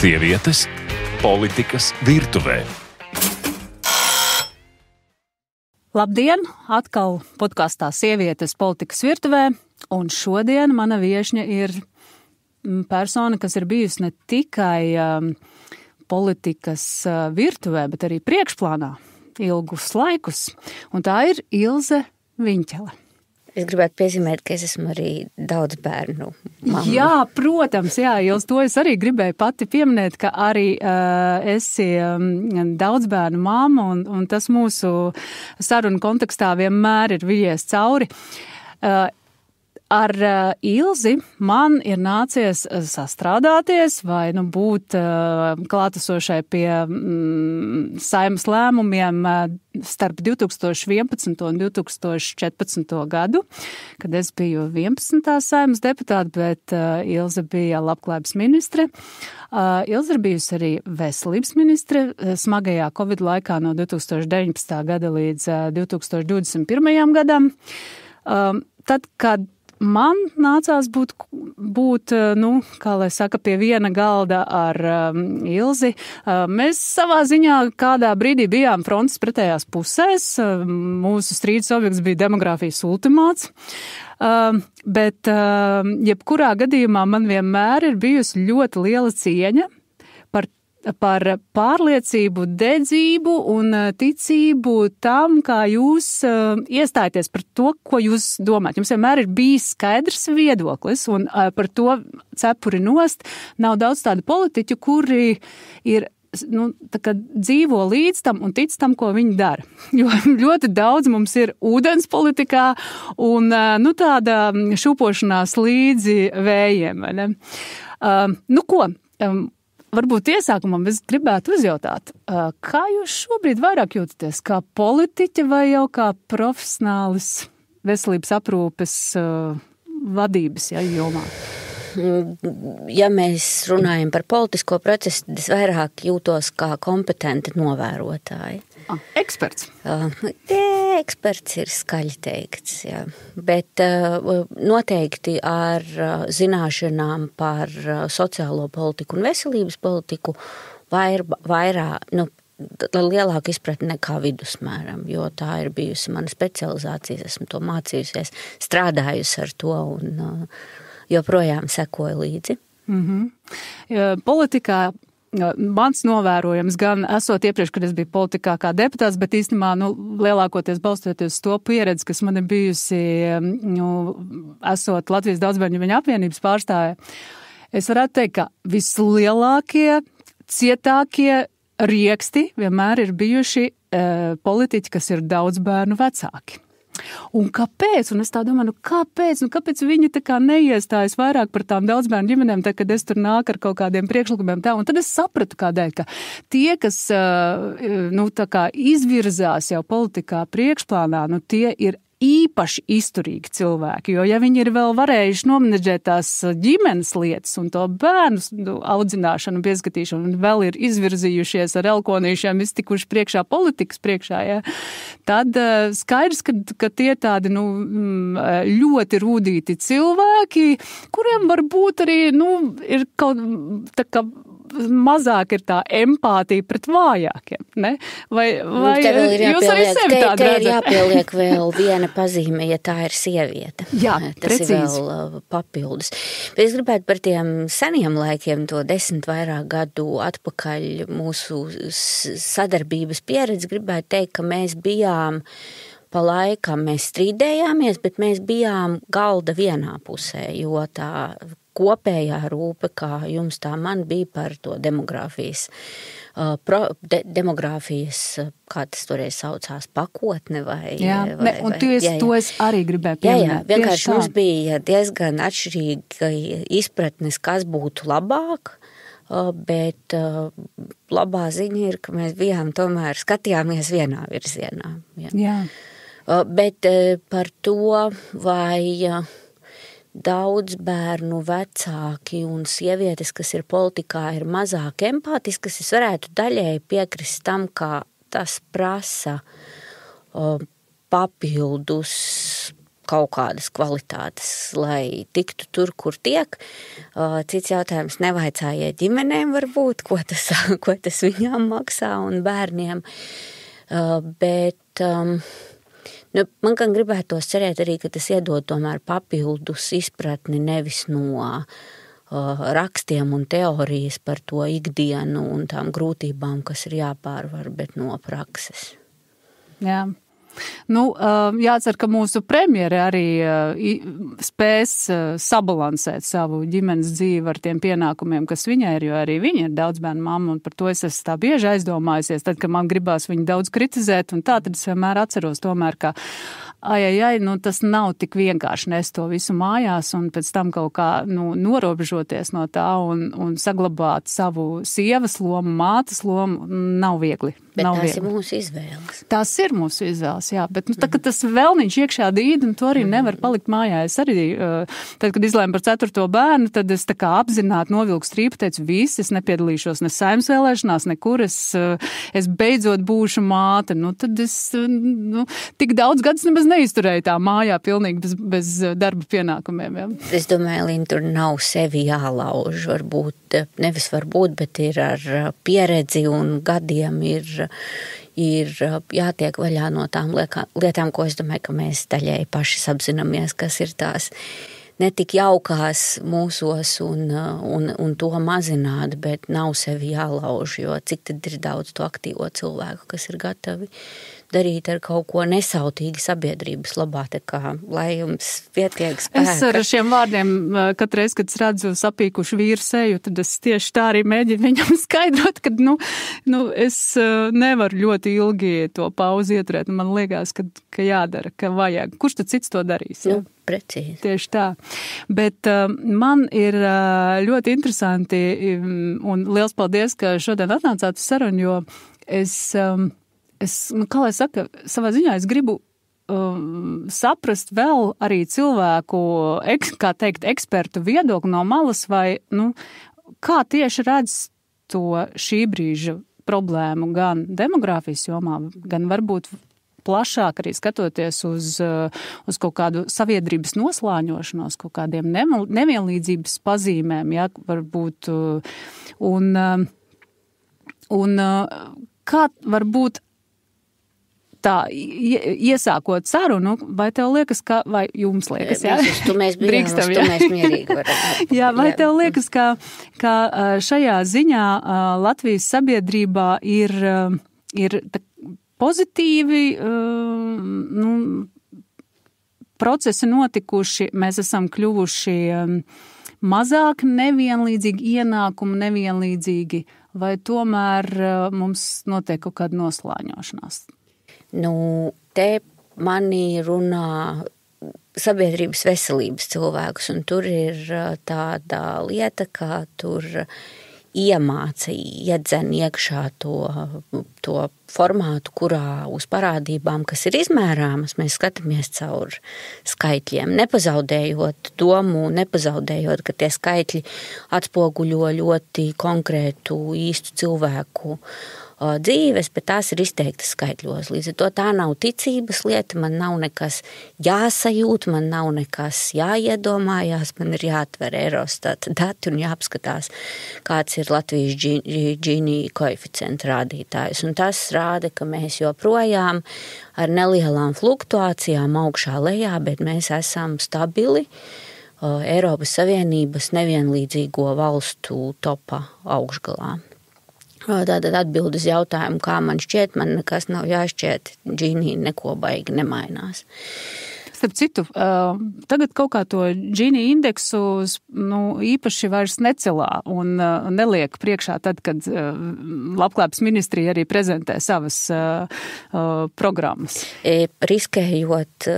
Sievietes politikas virtuvē. Labdien! Atkal podkastā Sievietes politikas virtuvē, un šodien mana viešņa ir persona, kas ir bijusi ne tikai politikas virtuvē, bet arī priekšplānā ilgus laikus, un tā ir Ilze Viņķele. Es gribētu piezīmēt, ka es esmu arī daudz bērnu mamma. Jā, protams, jā, Ilze, to es arī gribēju pati pieminēt, ka arī esi daudz bērnu mamma, un tas mūsu sarunu kontekstā vienmēr ir viļies cauri. Ar Ilzi man ir nācies sastrādāties vai būt klātesošai pie Saeimas lēmumiem starp 2011. un 2014. gadu, kad es biju 11. Saeimas deputāte, bet Ilze bija labklājības ministre. Ilze ir bijusi arī veselības ministre smagajā Covid laikā no 2019. gada līdz 2021. gadam. Tad, kad man nācās būt, kā lai saka, pie viena galda ar Ilzi. Mēs savā ziņā kādā brīdī bijām frontes pretējās pusēs. Mūsu strīdus objekts bija demogrāfijas ultimāts. Bet jebkurā gadījumā man vienmēr ir bijusi ļoti liela cieņa par pārliecību, dedzību un ticību tam, kā jūs iestājaties par to, ko jūs domājat. Jums vienmēr ir bijis skaidrs viedoklis, un par to cepuri nost. Nav daudz tādu politiķu, kuri ir tā kā dzīvo līdz tam un tic tam, ko viņi dara. Jo ļoti daudz mums ir ūdens politikā un tāda šūpošanās līdzi vējiem. Ne? Varbūt iesākumam es gribētu uzjautāt, kā jūs šobrīd vairāk jūtaties, kā politiķe vai jau kā profesionālis veselības aprūpes vadības jomā? Ja mēs runājam par politisko procesu, tad es vairāk jūtos kā kompetenta novērotāja. Eksperts. Eksperts ir skaļi teikts, jā. Bet noteikti ar zināšanām par sociālo politiku un veselības politiku vairāk, lielāka izpratne nekā vidusmēram, jo tā ir bijusi mana specializācija, esmu to mācījusies, strādājusi ar to un joprojām sekoju līdzi. Politikā mans novērojums gan esot iepriekš, kad es biju politikā kā deputāts, bet īstenībā lielākoties balstoties to pieredzi, kas man ir bijusi, esot Latvijas daudzbērņu apvienības pārstāve, es varētu teikt, ka vislielākie, cietākie rieksti vienmēr ir bijuši politiķi, kas ir daudz bērnu vecāki. Un kāpēc? Un es tā domāju, kāpēc viņi tā kā neiestājas vairāk par tām daudzbērnu ģimenēm, tā, kad es tur nāku ar kaut kādiem priekšlikumiem tā, un tad es sapratu kādēļ, ka tie, kas, tā kā izvirzās jau politikā priekšplānā, tie ir īpaši izturīgi cilvēki, jo ja viņi ir vēl varējuši nomenedžēt tās ģimenes lietas un to bērnu audzināšanu, pieskatīšanu un vēl ir izvirzījušies ar elkonīšiem, iztikuši priekšā politikas priekšā, ja, tad skaidrs, ka tie tādi ļoti rūdīti cilvēki, kuriem varbūt arī ir kaut tā kā mazāk ir tā empātija pret vājākiem, ne? Vai jūs arī sevi tādu redzat? Te ir jāpieliek vēl viena pazīme, ja tā ir sieviete. Jā, tas precīzi. Ir vēl papildus. Bet es gribētu par tiem seniem laikiem, to 10 vairāk gadu atpakaļ mūsu sadarbības pieredzi, gribētu teikt, ka mēs bijām pa laikam, mēs strīdējāmies, bet mēs bijām galda vienā pusē, jo tā kopējā rūpe, kā jums tā man bija par to demogrāfijas, kā tas toreiz saucās, pakotne vai... To es arī gribēju pieminēt. Jā, vienkārši mums bija diezgan atšķirīga izpratnes, kas būtu labāk, bet labā ziņa ir, ka mēs bijām tomēr skatījāmies vienā virzienā. Jā. Bet par to, vai daudz bērnu vecāki un sievietes, kas ir politikā, ir mazāk empātiskas, es varētu daļēji piekrist tam, ka tas prasa papildus kaut kādas kvalitātes, lai tiktu tur, kur tiek. Cits jautājums nevaicājiet ģimenēm varbūt, ko tas viņām maksā un bērniem. Bet man gan gribētos cerēt arī, ka tas iedod tomēr papildus izpratni nevis no rakstiem un teorijas par to ikdienu un tām grūtībām, kas ir jāpārvar, bet no prakses. Jā. Jācer, ka mūsu premjere arī spēs sabalansēt savu ģimenes dzīvi ar tiem pienākumiem, kas viņai ir, jo arī viņa ir daudzbērnu mamma, un par to es esmu tā bieži aizdomājusies, tad, kad man gribās viņu daudz kritizēt, un tā tad es vienmēr atceros tomēr, ka tas nav tik vienkārši nest to visu mājās un pēc tam kaut kā norobežoties no tā un saglabāt savu sievas lomu, mātes lomu, nav viegli. Bet tās ir mūsu izvēles. Tās ir mūsu izvēles, jā, bet tā, ka tas vēlniņš iekšā dīd, un to arī nevar palikt mājā. Es arī, tad, kad izlēmu par 4. bērnu, tad es tā kā apzināti novilku strīpu, teicu, es nepiedalīšos ne Saeimas vēlēšanās, nekur, es beidzot būšu māte. Tad es tik daudz gadus nemaz neizturēju tā mājā pilnīgi bez darba pienākumiem. Jā. Es domāju, Līna, tur nav sevi jālauž, varbūt, bet ir ar pieredzi un gadiem ir jātiek vaļā no tām lietām, ko es domāju, ka mēs daļēji paši apzināmies, kas ir tās netik jaukās mūsos un to mazināt, bet nav sevi jālauž, jo cik tad ir daudz to aktīvo cilvēku, kas ir gatavi darīt ar kaut ko nesautīgi sabiedrības labā, tā kā, lai jums pietiek spēka. Es ar šiem vārdiem, katreiz, kad es redzu sapīkušu vīru seju, tad es tieši tā arī mēģinu viņam skaidrot, ka, es nevaru ļoti ilgi to pauzi ieturēt, un man liekas, ka jādara, ka vajag. Kurš tad cits to darīs? Ja? Precīzi. Tieši tā. Bet man ir ļoti interesanti, un liels paldies, ka šodien atnācāt uz sarunu, jo kā lai saka, savā ziņā es gribu saprast vēl arī cilvēku, kā teikt, ekspertu viedokli no malas, vai, kā tieši redz to šī brīža problēmu gan demogrāfijas jomā, gan varbūt plašāk arī skatoties uz kaut kādu sabiedrības noslāņošanos, kaut kādiem nevienlīdzības pazīmēm, ja, varbūt, un kā varbūt tā, iesākot sarunu, vai tev liekas, vai jums liekas, jā? Mēs mierīgi varam. Jā, vai tev liekas, ka šajā ziņā Latvijas sabiedrībā ir pozitīvi procesi notikuši, mēs esam kļuvuši mazāk nevienlīdzīgi, ienākumu nevienlīdzīgi, vai tomēr mums notiek kaut kāda noslāņošanās? Te mani runā sabiedrības veselības cilvēkus, un tur ir tāda lieta, kā tur iedzen iekšā to formātu, kurā uz parādībām, kas ir izmērāmas, mēs skatāmies caur skaitļiem, nepazaudējot domu, nepazaudējot, ka tie skaitļi atspoguļo ļoti konkrētu īstu cilvēku dzīves, bet tās ir izteiktas skaitļos. Līdz ar to tā nav ticības lieta, man nav nekas jāsajūt, man nav nekas jāiedomājās, man ir jāatver Eurostata dati un jāapskatās, kāds ir Latvijas Gini koeficienta rādītājs. Un tas rāda, ka mēs joprojām ar nelielām fluktuācijām augšā lejā, bet mēs esam stabili Eiropas Savienības nevienlīdzīgo valstu topa augšgalā. Tātad atbild uz jautājumu, kā man šķiet, man nekas nav jāšķiet, Gini neko baigi nemainās. Starp citu, tagad kaut kā to Gini indeksu īpaši vairs necelā un neliek priekšā tad, kad Labklājības ministrija arī prezentē savas programmas. Riskējot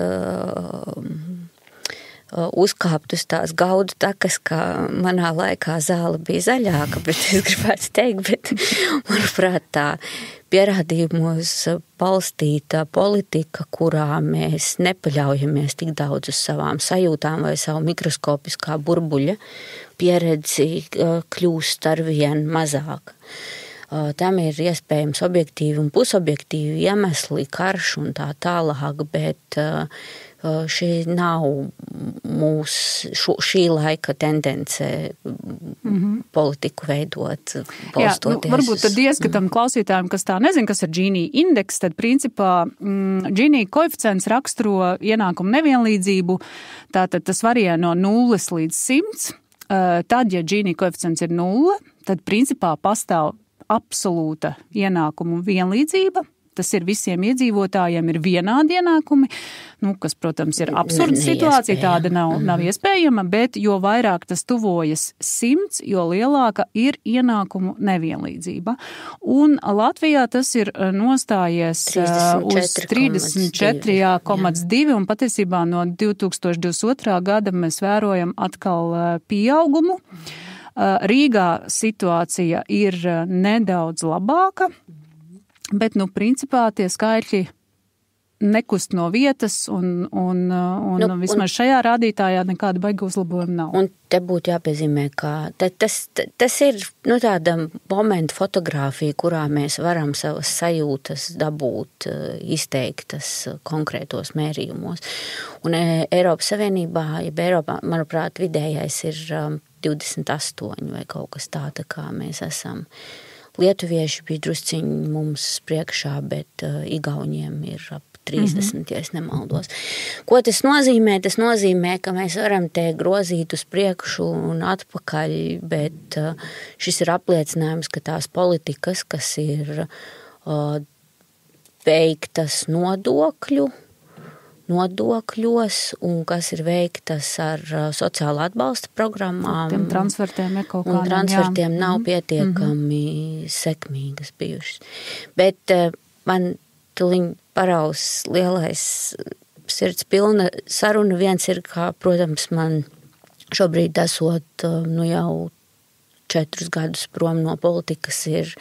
uzkāpt uz tās gaudu takas, ka manā laikā zāle bija zaļāka, bet es gribētu teikt, bet manuprāt tā pierādījumos balstīta politika, kurā mēs nepaļaujamies tik daudz uz savām sajūtām vai savu mikroskopiskā burbuļa pieredzi kļūst arvien mazāk. tam ir iespējams objektīvi un pusobjektīvi iemesli, karš un tā tālāk, bet šī nav šī laika tendence politiku veidot, balstoties. Jā, varbūt tad ieskatam klausītājiem, kas tā nezin, kas ir Gini indeks, tad principā Gini koeficients raksturo ienākumu nevienlīdzību, tātad tas varie no 0 līdz 100. Tad, ja Gini koeficients ir 0, tad principā pastāv absolūta ienākumu vienlīdzība. Tas ir visiem iedzīvotājiem ir vienādi ienākumi, kas, protams, ir absurda situācija, tāda nav iespējama, bet jo vairāk tas tuvojas 100, jo lielāka ir ienākumu nevienlīdzība. Un Latvijā tas ir nostājies uz 34,2, un patiesībā no 2022. Gada mēs vērojam atkal pieaugumu. Rīgā situācija ir nedaudz labāka, bet, principā tie skaitļi nekust no vietas un vismaz šajā rādītājā nekāda baiga uzlabojuma nav. Un te būtu jāpiezīmē, ka tas ir tāda momenta fotogrāfija, kurā mēs varam savas sajūtas dabūt izteiktas konkrētos mērījumos. Un Eiropas Savienībā, Eiropā, manuprāt, vidējais ir 28 vai kaut kas tā kā mēs esam. Lietuvieši bija drusciņi mums priekšā, bet Igauniem ir ap 30, ja es nemaldos. Ko tas nozīmē? Tas nozīmē, ka mēs varam te grozīt uz priekšu un atpakaļ, bet šis ir apliecinājums, ka tās politikas, kas ir veiktas nodokļos un kas ir veiktas ar sociāla atbalsta programmām. Tiem transfertiem un transfertiem nav pietiekami sekmīgas bijušas. Bet man tuliņ paraus lielais sirds pilna saruna. Viens ir, kā, protams, man šobrīd esot jau 4 gadus prom no politikas ir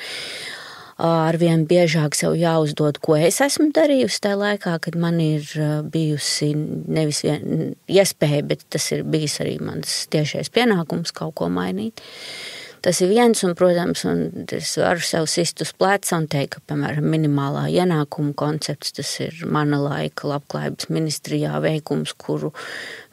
arvien biežāk sev jāuzdod, ko es esmu darījusi tajā laikā, kad man ir bijusi nevis vien iespēja, bet tas ir bijis arī mans tiešais pienākums kaut ko mainīt. Tas ir viens, un, protams, un es varu sev sist uz pleca un teikt, ka, piemēram, minimālā ienākuma koncepts, tas ir mana laika labklājības ministrijā veikums, kuru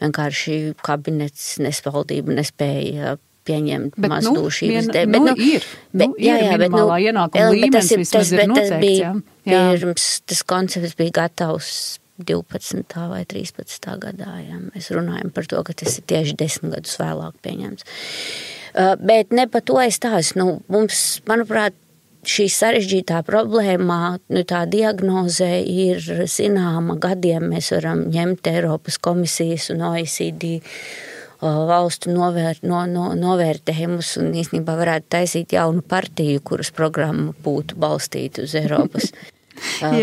vienkārši kabinets nesvaldība nespēja pieņemt mazdūšības dēļ. Ir minimālā ienākuma līmenis vismaz ir noteikts. Pirms tas koncepts bija gatavs 12. vai 13. gadā. Jā. Mēs runājam par to, ka tas ir tieši 10 gadus vēlāk pieņemts. Bet ne par to es stāstu. Mums, manuprāt, šī sarežģītā problēmā, tā diagnoze ir zināma gadiem. Mēs varam ņemt Eiropas komisijas un OECD valstu novērtējumus un īstenībā varētu taisīt jaunu partiju, kuras programma būtu balstīta uz Eiropas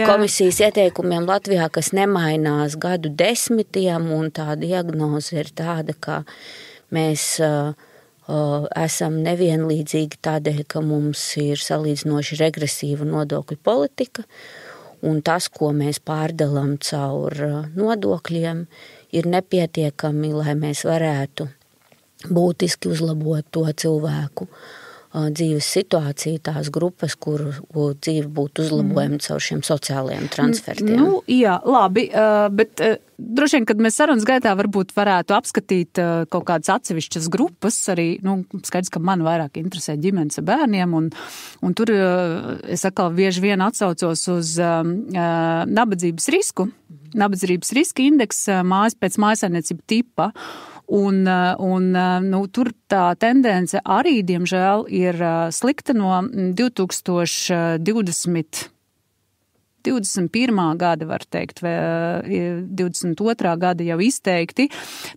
komisijas ieteikumiem Latvijā, kas nemainās gadu desmitiem, un tā diagnoze ir tāda, ka mēs esam nevienlīdzīgi tādēļ, ka mums ir salīdzinoši regresīva nodokļu politika, un tas, ko mēs pārdalām caur nodokļiem, ir nepietiekami, lai mēs varētu būtiski uzlabot to cilvēku dzīves situāciju, tās grupas, kuru dzīve būtu uzlabojama caur šiem sociālajiem transfertiem. Jā, labi, bet droši vien, kad mēs sarunas gaitā varbūt varētu apskatīt kaut kādas atsevišķas grupas, arī, skaidrs, ka man vairāk interesē ģimenes ar bērniem, un tur es atkal bieži vien atsaucos uz nabadzības risku. Nabadzības riska indeks pēc mājsaimniecību tipa. Un tur tā tendence arī, diemžēl, ir slikta no 2021. gada, var teikt, vai 22. gada jau izteikti.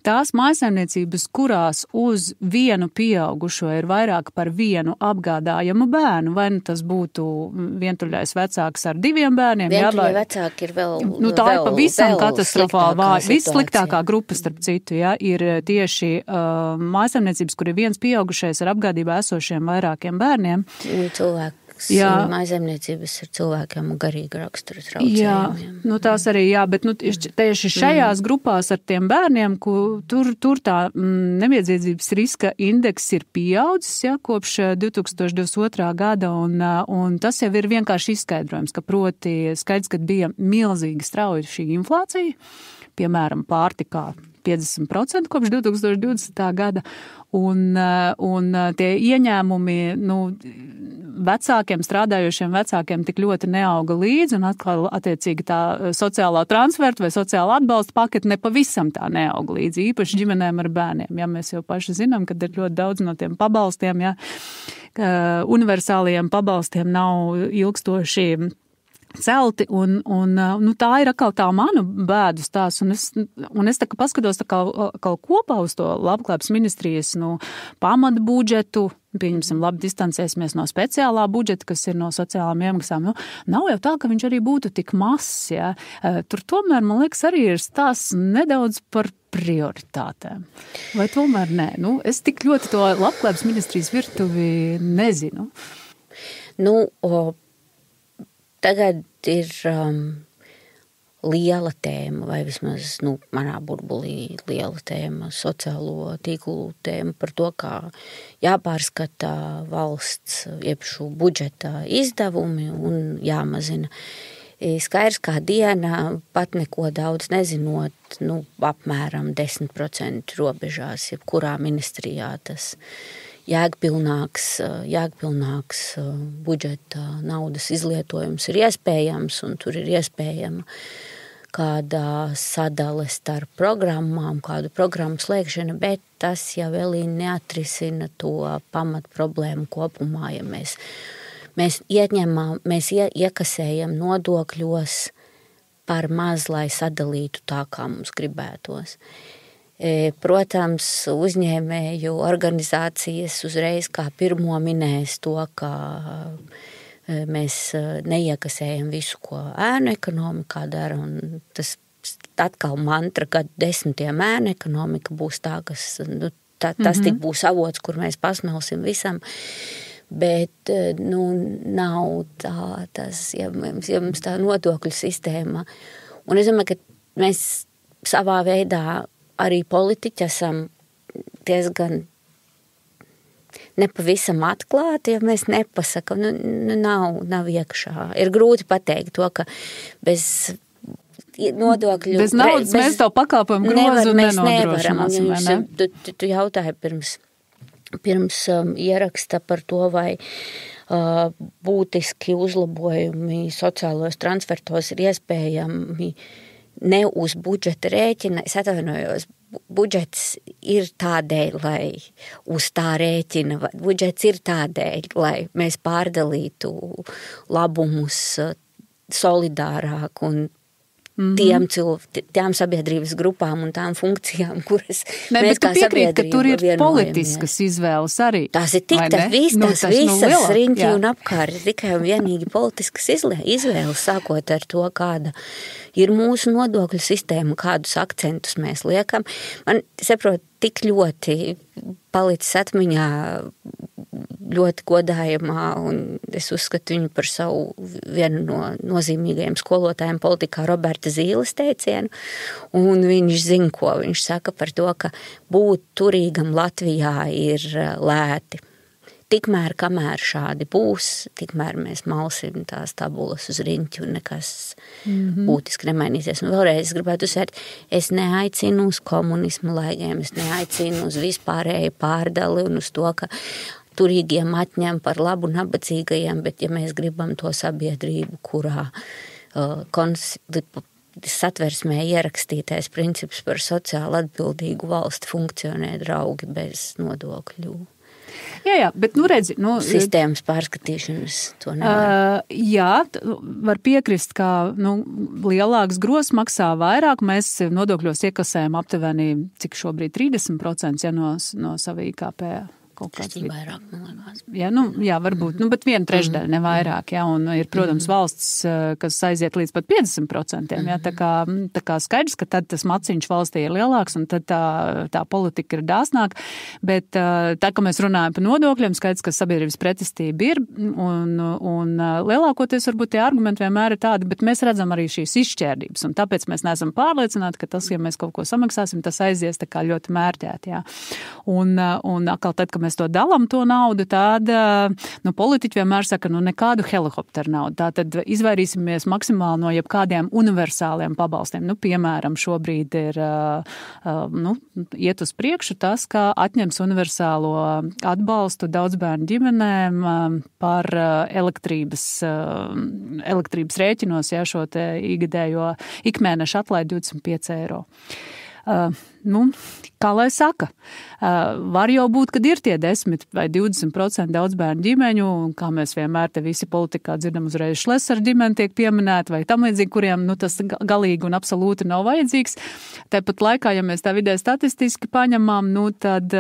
Tās mājsaimniecības, kurās uz vienu pieaugušo ir vairāk par vienu apgādājamu bērnu, vai tas būtu vientuļais vecāks ar 2 bērniem. Vientuļie vecāki ir vēl tā ir pavisam katastrofāli vāja. Vissliktākā grupa, starp citu, ir tieši mājsaimniecības, kur ir viens pieaugušais ar apgādībā esošiem vairākiem bērniem. Cilvēki vairākas mājsaimniecības ar cilvēkiem un garīga rakstura traucējumiem. Jā, tās arī, bet tieši šajās grupās ar tiem bērniem, tur tā nevienlīdzības riska indeks ir pieaudzis, kopš 2022. gada, un tas jau ir vienkārši izskaidrojums, ka proti skaidrs, ka bija milzīgi strauja šī inflācija, piemēram, pārtikā 50% kopš 2020. gada, un tie ieņēmumi, vecākiem, strādājošiem vecākiem tik ļoti neauga līdzi, un atkal attiecīgi tā sociālā transferta vai sociāla atbalsta pakete nepavisam tā neauga līdzi, īpaši ģimenēm ar bērniem. Ja mēs jau paši zinām, ka ir ļoti daudz no tiem pabalstiem, universālajiem pabalstiem nav ilgstoši celti, un tā ir atkal tā manu bēdu stāsts, un es tā kā paskatos tā kā kopā uz to labklājības ministrijas, pamata budžetu, pieņemsim, labi distancēsimies no speciālā budžeta, kas ir no sociālām iemaksām. Nav jau tā, ka viņš arī būtu tik mazs, Tur tomēr, man liekas, arī ir stāsts nedaudz par prioritātēm. Vai tomēr nē? Es tik ļoti to labklājības ministrijas virtuvi nezinu. Tagad ir liela tēma, vai vismaz manā burbulī liela tēma, sociālo tīklu tēma par to, kā jāpārskata valsts iepšu budžeta izdevumi un jāmazina. Skaidrs kā diena, pat neko daudz nezinot, apmēram 10% robežās, jebkurā ministrijā tas jēgpilnāks budžeta naudas izlietojums ir iespējams, un tur ir iespējama kāda sadale starp programmām, kādu programmu slēgšana, bet tas jau vēl neatrisina to pamat problēmu kopumā, ja mēs iekasējam nodokļos par maz, lai sadalītu tā, kā mums gribētos. Protams, uzņēmēju organizācijas uzreiz kā pirmo minēs to, ka mēs neiekasējam visu, ko ēnu ekonomikā dara, un tas atkal mantra, ka 10 ēnu ekonomika būs tā, kas, tas tik būs avots, kur mēs pasmelsim visam, bet, nav tas, ja mums tā nodokļu sistēma, un es domāju, ka mēs savā veidā arī politiķi esam diezgan nepavisam atklāti, ja mēs nepasakam, nav iekšā. Ir grūti pateikt to, ka bez nodokļu... Bez naudas mēs to pakalpojumu grozu nenodrošināsim. Tu jautāji pirms ieraksta par to, vai būtiski uzlabojumi sociālos transfertos ir iespējami ne uz budžeta rēķina, es atvainojos, budžets ir tādēļ, lai uz tā rēķina, budžets ir tādēļ, lai mēs pārdalītu labumus solidārāk un tām sabiedrības grupām un tām funkcijām, kuras mēs kā sabiedrība ka tur ir politiskas izvēles arī. Tās ir visas riņķi un apkārt, tikai un vienīgi politiskas izvēles, sākot ar to, kāda ir mūsu nodokļu sistēma, kādus akcentus mēs liekam. Man, saprot, tik ļoti palicis atmiņā ļoti godājamā, un es uzskatu viņu par savu vienu no nozīmīgajiem skolotājiem politikā Roberta Zīles teicienu, un viņš zina, ko viņš saka par to, ka būt turīgam Latvijā ir lēti. Tikmēr, kamēr šādi būs, tikmēr mēs malsim tās tabulas uz riņķi un nekas būtiski nemainīsies. Un vēlreiz es gribētu uzsvērt, es neaicinu uz komunismu laigiem, es neaicinu uz vispārēju pārdali un uz to, ka turīgiem atņem par labu nabadzīgajiem, bet ja mēs gribam to sabiedrību, kurā satversmē ierakstītais princips par sociāli atbildīgu valsti funkcionē draugi bez nodokļu. Jā, bet, redzi... sistēmas pārskatīšanas to nevar. Jā, var piekrist, ka, lielāks gros maksā vairāk. Mēs nodokļos iekasējam aptuveni, cik šobrīd 30%, no sava IKP. kaut kāds. Tas ir vairāk, man liekas. Jā, varbūt, bet 1/3, ne vairāk, jā, un ir, protams, valsts, kas aiziet līdz pat 50%, jā, tā kā skaidrs, ka tad tas maciņš valstī ir lielāks, un tad tā politika ir dāsnāka, bet tā, ka mēs runājam par nodokļiem, skaidrs, ka sabiedrības pretestība ir, un lielākoties varbūt tie argumenti vienmēr ir tādi, bet mēs redzam arī šīs izšķērdības, un tāpēc mēs neesam pārliecināti, ka tas, ja mēs kaut ko samaksāsim, tas aizies tā kā ļoti mērķēt, jā. Un atkal tad, kad mēs to dalām to naudu, tad, politiķi vienmēr saka, nekādu helikopteru naudu. Tātad izvairīsimies maksimāli no jebkādiem universāliem pabalstiem. Piemēram, šobrīd ir, iet uz priekšu tas, ka atņems universālo atbalstu daudzbērnu ģimenēm par elektrības rēķinos, jā, šo te ikgadējo ikmēneša atlaidi 25 eiro. Kā lai saka, var jau būt, kad ir tie 10 vai 20% daudzbērnu ģimeņu, un kā mēs vienmēr te visi politikā dzirdam uzreiz Šlesera ģimeni tiek pieminēta vai tam līdzīgi, kuriem tas galīgi un absolūti nav vajadzīgs. Tāpat laikā, ja mēs tā vidē statistiski paņemam, tad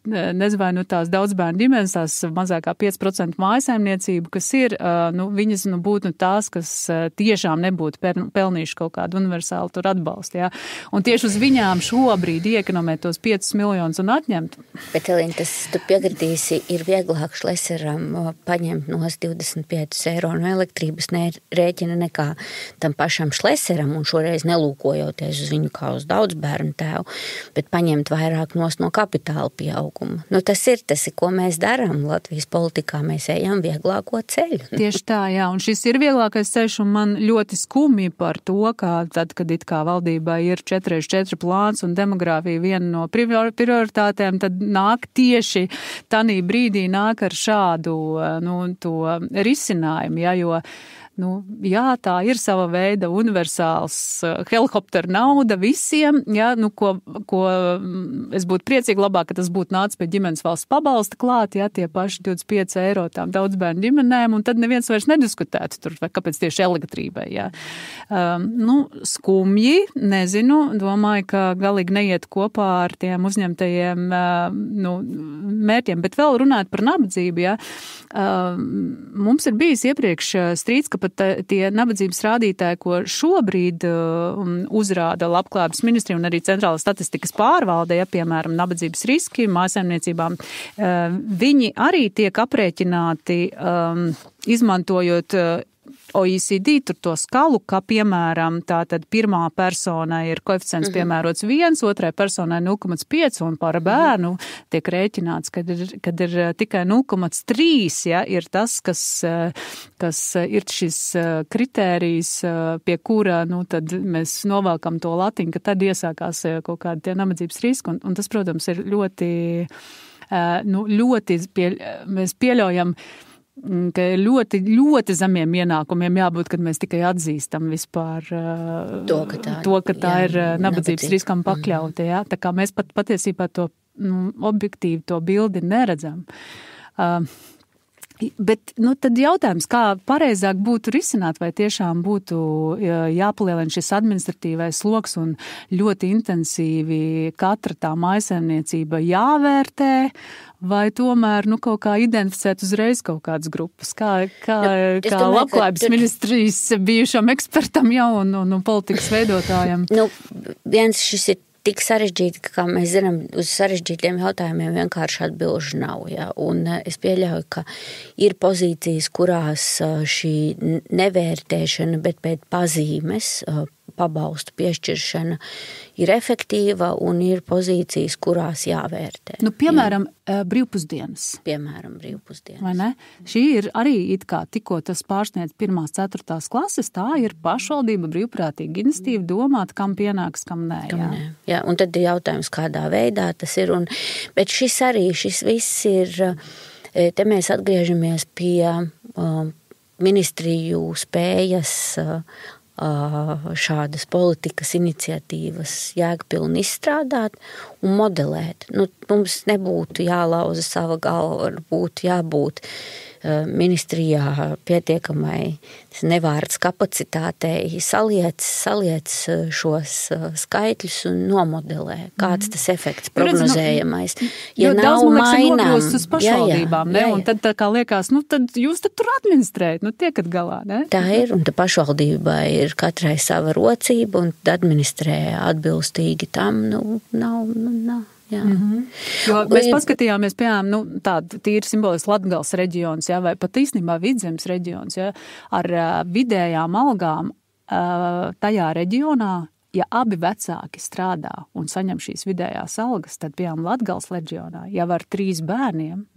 nezinu, tās daudzbērnu ģimenes, tās mazākā 5% mājasaimniecību, kas ir, viņas būtu tās, kas tiešām nebūtu pelnījuši kaut kādu universālu tur atbalstu, jā. Un tieši uz viņām šobrīd iekonomēt tos 5 miljonus un atņemt. Bet, Elīna, tas tu piekritīsi, ir vieglāk Šleseram paņemt nos 25 eiro no elektrības rēķina nekā tam pašam Šleseram, un šoreiz nelūkojoties uz viņu kā uz daudz bērnu tēvu, bet paņemt vairāk nos no kapitāla pieauguma. Tas ir, ko mēs darām Latvijas politikā, mēs ejam vieglāko ceļu. Tieši tā, jā, un šis ir vieglākais ceļš, un man ļoti skumji par to, ka tad, kad it kā valdībā ir 4x4 plāns un demogrāfija viena no prioritātēm, tad nāk tieši tanī brīdī nāk ar šādu, to risinājumu, jā, jo jā, tā ir sava veida universāls helikopteru nauda visiem, jā, ko es būtu priecīgi labāk, ka tas būtu nācis pie ģimenes valsts pabalsta klāt, jā, tie paši 25 eiro tām daudzbērnu ģimenēm, un tad neviens vairs nediskutētu tur, vai kāpēc tieši elektrībai, jā. Skumji, nezinu, domāju, ka galīgi neiet kopā ar tiem uzņemtajiem, mērķiem, bet vēl runāt par nabadzību, jā. Mums ir bijis iepriekš strīds, ka pat tie nabadzības rādītāji, ko šobrīd uzrāda Labklājības ministrija un arī Centrālā statistikas pārvalde, ja, piemēram, nabadzības riski mājasaimniecībām, viņi arī tiek aprēķināti izmantojot OECD, tur to skalu, ka, piemēram, tātad pirmā persona ir koeficients piemērots 1, otrai personai 0,5 un par bērnu tiek rēķināts, kad ir tikai 0,3, ja, ir tas, kas ir šis kritērijs, pie kura, tad mēs novelkam to latiņu, ka tad iesākās kaut kādi tie nabadzības riski, un tas, protams, ir ļoti mēs pieļaujam, ka ļoti, ļoti zemiem ienākumiem jābūt, kad mēs tikai atzīstam vispār to, ka tā ir nabadzības riskam pakļauta. Jā. Tā kā mēs patiesībā to objektīvi to bildi neredzam. Bet, tad jautājums, kā pareizāk būtu risināt, vai tiešām būtu jāpalielina šis administratīvais sloks un ļoti intensīvi katra tā mājasaimniecība jāvērtē, vai tomēr, kaut kā identificēt uzreiz kaut kādas grupas, kā Labklājības ministrijas bijušam ekspertam jau un politikas veidotājam? Viens šis ir tik sarežģīti, ka, kā mēs zinām, uz sarežģītiem jautājumiem vienkārši atbilžu nav. Ja? Un es pieļauju, ka ir pozīcijas, kurās šī nevērtēšana, bet pēc pazīmes, pabalstu piešķiršana ir efektīva un ir pozīcijas, kurās jāvērtē. Piemēram, brīvpusdienas. Piemēram, brīvpusdienas. Vai ne? Šī ir arī it kā tikko tas pārsniedz 1. 4. klases, tā ir pašvaldība brīvprātīga iniciatīva domāt, kam pienāks, kam nē. Jā, un tad ir jautājums, kādā veidā tas ir. Bet šis viss ir, te mēs atgriežamies pie ministriju spējas šādas politikas iniciatīvas jēgpilni izstrādāt un modelēt. Mums nebūtu jālauza sava galva, būtu jābūt ministrijā pietiekamai nevārds kapacitātei saliec šos skaitļus un nomodelē, kāds tas efekts prognozējamais. Ja nav mainām. Uz pašvaldībām, ne? Un tad tā kā liekas, tad jūs tad tur administrējat, tiekat galā, ne? Tā ir, un tā pašvaldībā ir katrai sava rocība, un administrē atbilstīgi tam, nav. Jā. Jo mēs paskatījāmies, piemēram, tādu tīri simboliski Latgales reģions, vai pat īstenībā Vidzemes reģions, ar vidējām algām tajā reģionā, ja abi vecāki strādā un saņem šīs vidējās algas, tad, piemēram, Latgales reģionā jau ar 3 bērniem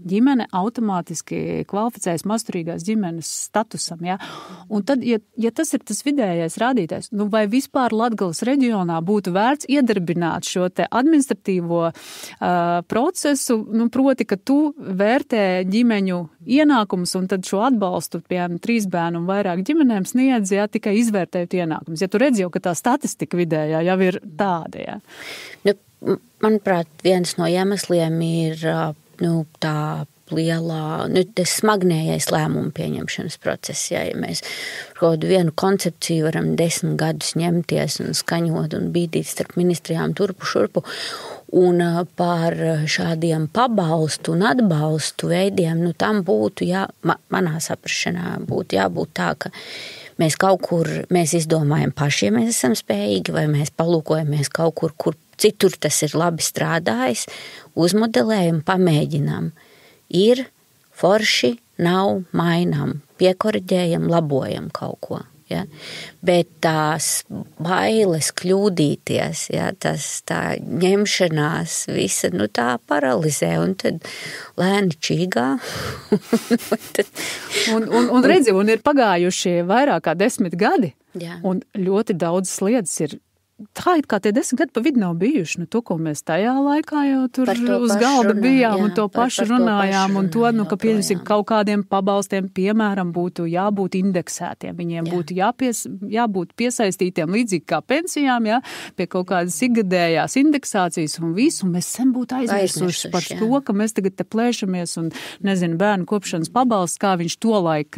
ģimene automātiski kvalificējas mazturīgās ģimenes statusam, ja? Un tad, ja tas ir tas vidējais rādītājs, vai vispār Latgales reģionā būtu vērts iedarbināt šo te administratīvo procesu, proti, ka tu vērtē ģimeņu ienākumus un tad šo atbalstu, piemēram, 3 bērnu un vairāk ģimenēm sniedz, tikai izvērtējot ienākumus. Ja tu redzi jau, ka tā statistika vidējā jau ir tāda, Manuprāt, viens no iemesliem ir tā lielā, tas smagnējais lēmumu pieņemšanas process, ja mēs kaut vienu koncepciju varam 10 gadus ņemties un skaņot un bīdīt starp ministrijām turpu šurpu, un par šādiem pabalstu un atbalstu veidiem, tam būtu, manā saprašanā būtu jābūt tā, ka mēs izdomājam paši, ja mēs esam spējīgi, vai mēs palūkojamies kaut kur citur tas ir labi strādājis, uzmodelējam, pamēģinām. Ir forši, nav, mainām, piekoriģējam, labojam kaut ko. Ja? Bet tās bailes kļūdīties, tā ņemšanās visa, tā paralizē, un tad lēni čīgā. un redzi, un ir pagājuši vairāk kā 10 gadi, Jā. Un ļoti daudzas lietas ir. Tā ir kā tie 10 gadi pa vidu nav bijuši, to, ko mēs tajā laikā jau tur uz galda bijām un to pašu runājām, un to, ka pieņemsim kaut kādiem pabalstiem, piemēram, būtu jābūt indeksētiem, viņiem būtu jābūt piesaistītiem līdzīgi kā pensijām, pie kaut kādas ikgadējās indeksācijas un visu, un mēs sen būtu aizmirsuši par to, ka mēs tagad te plēšamies un, bērnu kopšanas pabalsts, kā viņš tolaik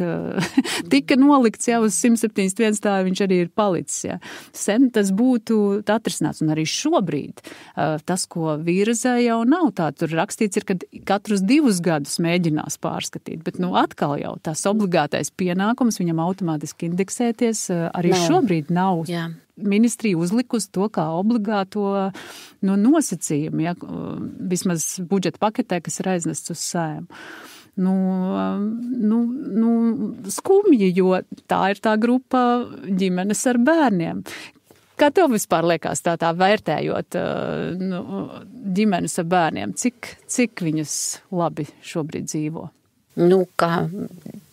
tika nolikts jau uz 171, tā viņš arī ir palicis, Sen tas būtu atrisināts, un arī šobrīd tas, ko vīrazē jau nav tā, tur rakstīts ir, ka katrus 2 gadus mēģinās pārskatīt, bet atkal jau tās obligātais pienākums viņam automātiski indeksēties arī šobrīd nav. Jā. Ministrija uzlikusi to kā obligāto nosacījumu, vismaz budžeta paketē, kas ir aiznests uz Saeimu. Skumji, jo tā ir tā grupa ģimenes ar bērniem. Kā tev vispār liekas tā vērtējot ģimenes ar bērniem, cik viņas labi šobrīd dzīvo? Kā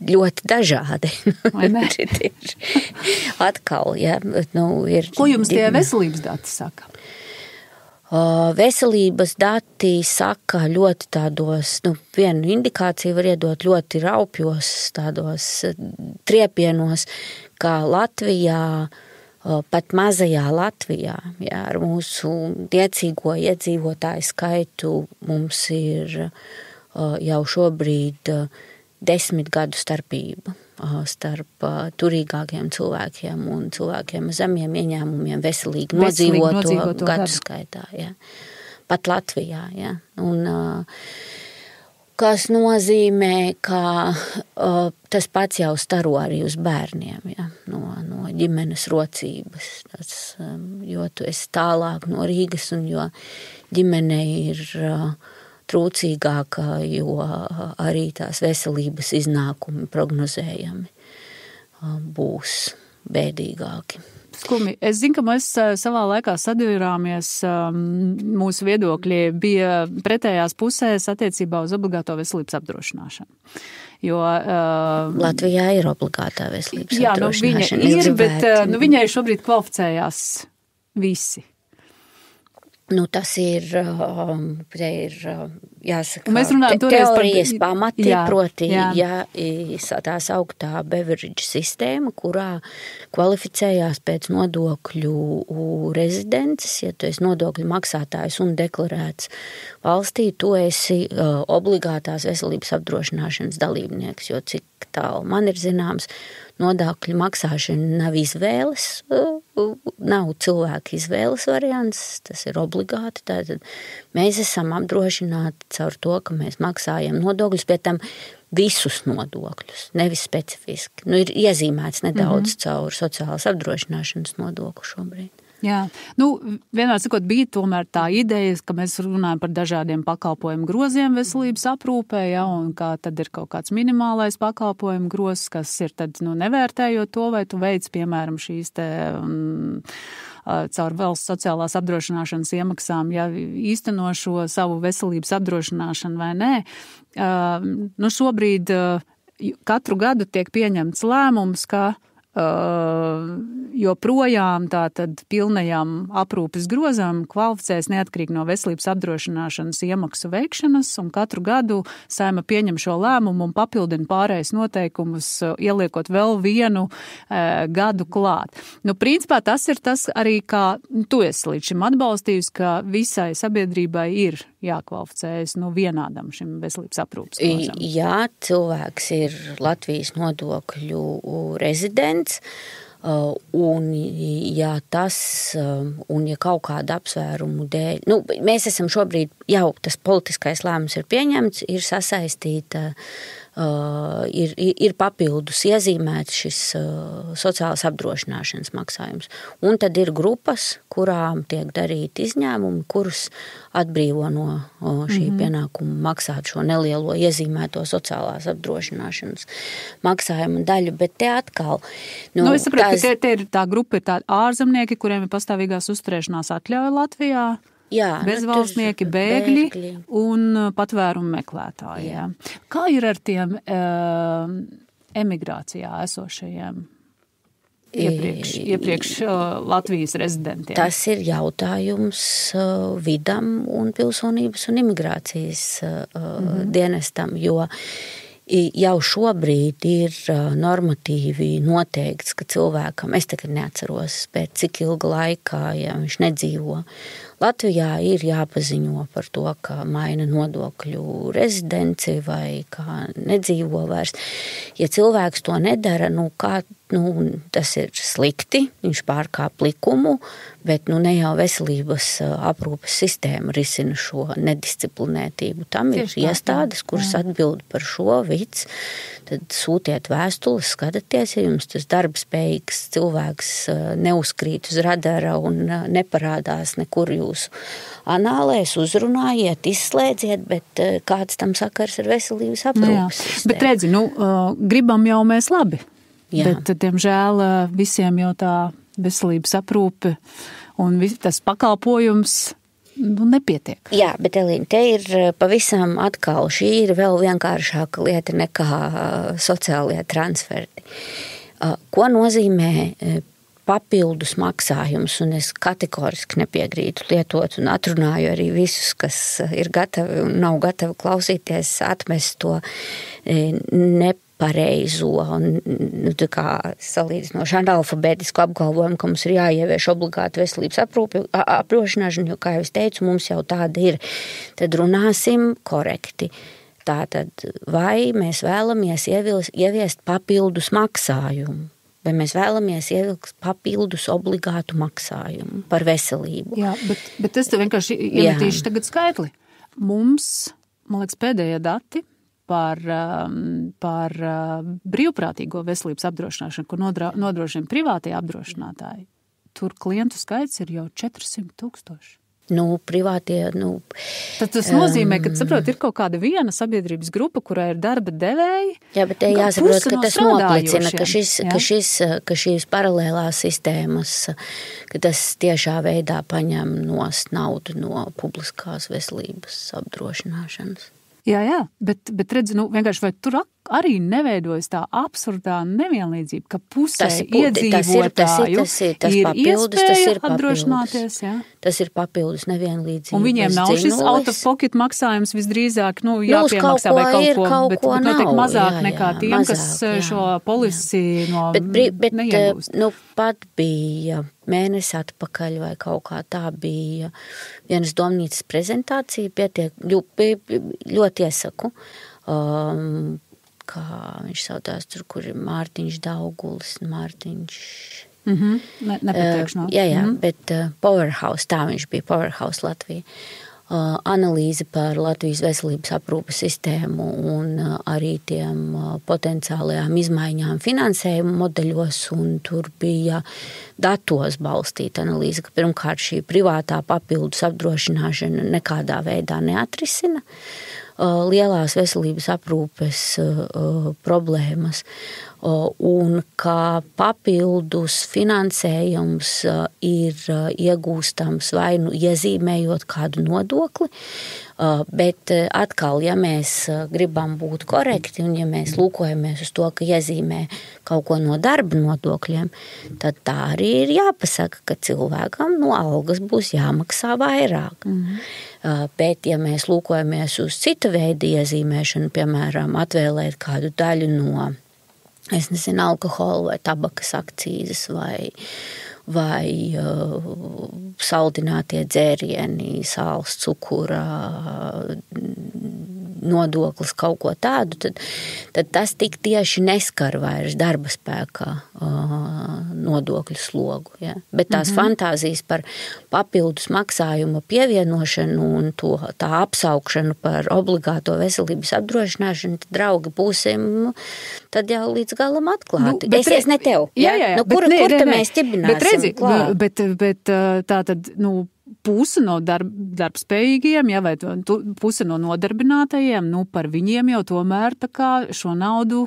ļoti dažādi. Vai ne? Atkal, ir... Ko jums tie veselības dati saka? Veselības dati saka ļoti tādos, vienu indikāciju var iedot ļoti raupjos, tādos triepienos, kā Latvijā, pat mazajā Latvijā, ar mūsu niecīgo iedzīvotāju skaitu mums ir jau šobrīd 10 gadu starpība starp turīgākiem cilvēkiem un cilvēkiem zemiem ieņēmumiem veselīgi nodzīvoto gadu skaitā. Pat Latvijā. Un, kas nozīmē, ka tas pats jau staro arī uz bērniem, no ģimenes rocības. Jo tu esi tālāk no Rīgas un jo ģimene ir trūcīgāka, jo arī tās veselības iznākumi prognozējami būs bēdīgāki. Skumi. Es zinu, ka mēs savā laikā sadūrāmies, mūsu viedokļi bija pretējās pusēs attiecībā uz obligāto veselības apdrošināšanu. Jo Latvijā ir obligātā veselības apdrošināšana. Viņa ir, bet viņai šobrīd kvalificējās visi. Tas ir jāsaka, mēs runājam teorijas pamati, jā, proti, jā. Tā sauktā Beveridge sistēma, kurā kvalificējās pēc nodokļu rezidences, ja tu esi nodokļu maksātājs un deklarēts valstī, tu esi obligātās veselības apdrošināšanas dalībnieks, jo cik tālu man ir zināms, nodokļu maksāšana nav izvēles, nav cilvēka izvēles variants, tas ir obligāti. Tātad mēs esam apdrošināti caur to, ka mēs maksājam nodokļus, pie tam visus nodokļus, nevis specifiski. Ir iezīmēts nedaudz caur sociālās apdrošināšanas nodokli šobrīd. Jā, vienmēr sakot, bija tomēr tā ideja, ka mēs runājam par dažādiem pakalpojumu groziem veselības aprūpē, ja, un kā tad ir kaut kāds minimālais pakalpojumu grozs, kas ir tad, nevērtējot to, vai tu veic, piemēram, šīs te caur valsts sociālās apdrošināšanas iemaksām, ja īsteno šo savu veselības apdrošināšanu vai nē. Šobrīd katru gadu tiek pieņemts lēmums, ka joprojām tātad pilnajām aprūpes grozām kvalificēs neatkarīgi no veselības apdrošināšanas iemaksu veikšanas, un katru gadu Saeima pieņem šo lēmumu un papildina pārējais noteikumus, ieliekot vēl vienu gadu klāt. Principā tas ir tas arī, kā tu esi līdz šim atbalstījis, ka visai sabiedrībai ir jākvalificējas vienādam šim veselības aprūpes grozam. Jā, cilvēks ir Latvijas nodokļu rezidents, un ja kaut kāda apsvērumu dēļ, mēs esam šobrīd, jau tas politiskais lēmums ir pieņemts, ir sasaistīta, ir papildus iezīmēts šis sociālās apdrošināšanas maksājums. Un tad ir grupas, kurām tiek darīti izņēmumi, kurus atbrīvo no šī pienākuma maksāt šo nelielo iezīmēto sociālās apdrošināšanas maksājumu daļu, bet te atkal... es saprotu, ka te ir tā grupa, ir tādi ārzemnieki, kuriem ir pastāvīgās uzturēšanās atļauja Latvijā. Jā, bezvalstnieki, bēgļi un patvērumu meklētāji. Jā. Kā ir ar tiem emigrācijā esošajiem iepriekš Latvijas rezidentiem? Tas ir jautājums vidam un pilsonības un imigrācijas dienestam, jo jau šobrīd ir normatīvi noteikts, ka cilvēkam, es tagad neatceros, pēc cik ilga laikā, ja viņš nedzīvo Latvijā, ir jāpaziņo par to, ka maina nodokļu rezidenci vai kā nedzīvo vairs. Ja cilvēks to nedara, tas ir slikti, viņš pārkāp likumu, bet ne jau veselības aprūpes sistēma risina šo nedisciplinētību. Tam ir iestādes, kuras atbild par šo vids, tad sūtiet vēstules, skatieties, ja jums tas darbspējīgs cilvēks neuzkrīt uz radara un neparādās nekur jūsu anālēs, uzrunājiet, izslēdziet, bet kāds tam sakars ar veselības aprūpes sistēmu? Bet redzi, gribam jau mēs labi. Jā. Bet, diemžēl, visiem jau tā veselības aprūpe un tas pakalpojums nepietiek. Jā, bet Elīna, te ir pavisam atkal, šī ir vēl vienkāršāka lieta nekā sociālie transferti. Ko nozīmē papildus maksājums, un es kategoriski nepiekrītu lietot un atrunāju arī visus, kas ir gatavi un nav gatavi klausīties, atmest to nepareizo un salīdzinoši analfabētisku apgalvojumu, ka mums ir jāievieš obligāti veselības apdrošināšana, jo, kā jau es teicu, mums jau tāda ir. Tad runāsim korekti. Tātad, vai mēs vēlamies ieviest papildus maksājumu? Vai mēs vēlamies ievilkt papildus obligātu maksājumu par veselību? Jā, bet es te vienkārši iemetīšu tagad skaitli. Mums, man liekas, pēdējie dati par brīvprātīgo veselības apdrošināšanu, ko nodrošina privātie apdrošinātāji. Tur klientu skaits ir jau 400,000. Privātie, Tad tas nozīmē, ka, saprot, ir kaut kāda viena sabiedrības grupa, kurā ir darba devēji. Jā, bet te jāsaprot, ka tas noplicina, ka šīs paralēlās sistēmas, ka tas tiešā veidā paņem nost naudu no publiskās veselības apdrošināšanas. Jā, bet redzi, vienkārši vai tur arī neveidojas tā absurdā nevienlīdzība, ka pusē iedzīvotāju ir iespēja apdrošināties. Jā. Tas ir papildus nevienlīdzība. Un viņiem nav šis out-of-pocket maksājums visdrīzāk, jāpiemaksā vai kaut ko, bet notiek mazāk nekā tiem, kas šo polisi neiegūst. Pat bija mēnesi atpakaļ vai kaut kā tā bija vienas domnīcas prezentācija, ļoti iesaku, kā viņš sautās tur, kur ir Mārtiņš Daugulis, Mārtiņš... Nepateikšu. Bet Powerhouse, tā viņš bija, Powerhouse Latvija. Analīze par Latvijas veselības aprūpes sistēmu un arī tiem potenciālajām izmaiņām finansējuma modeļos, un tur bija datos balstīta analīze, ka pirmkārt šī privātā papildus apdrošināšana nekādā veidā neatrisina lielās veselības aprūpes problēmas, un kā papildus finansējums ir iegūstams vai iezīmējot kādu nodokli, bet atkal, ja mēs gribam būt korekti un ja mēs lūkojamies uz to, ka iezīmē kaut ko no darba nodokļiem, tad tā arī ir jāpasaka, ka cilvēkam no algas būs jāmaksā vairāk. Bet, ja mēs lūkojamies uz citu veidu iezīmēšanu, piemēram, atvēlēt kādu daļu no, alkohola vai tabakas akcīzes vai saldinātie dzērieni, sāls, cukura, nodoklis, kaut ko tādu, tad tas tik tieši neskar vairs darba spēkā nodokļu slogu. Ja? Bet tās fantāzijas par papildus maksājuma pievienošanu un tā apsaukšanu par obligāto veselības apdrošināšanu, tad, draugi, būsim tad jau līdz galam atklāti. Es ne tev. Ja? Kur mēs ķibināsim klāt? Bet tā tad, puse no darbspējīgiem, vai puse no nodarbinātajiem, par viņiem jau tomēr tā kā šo naudu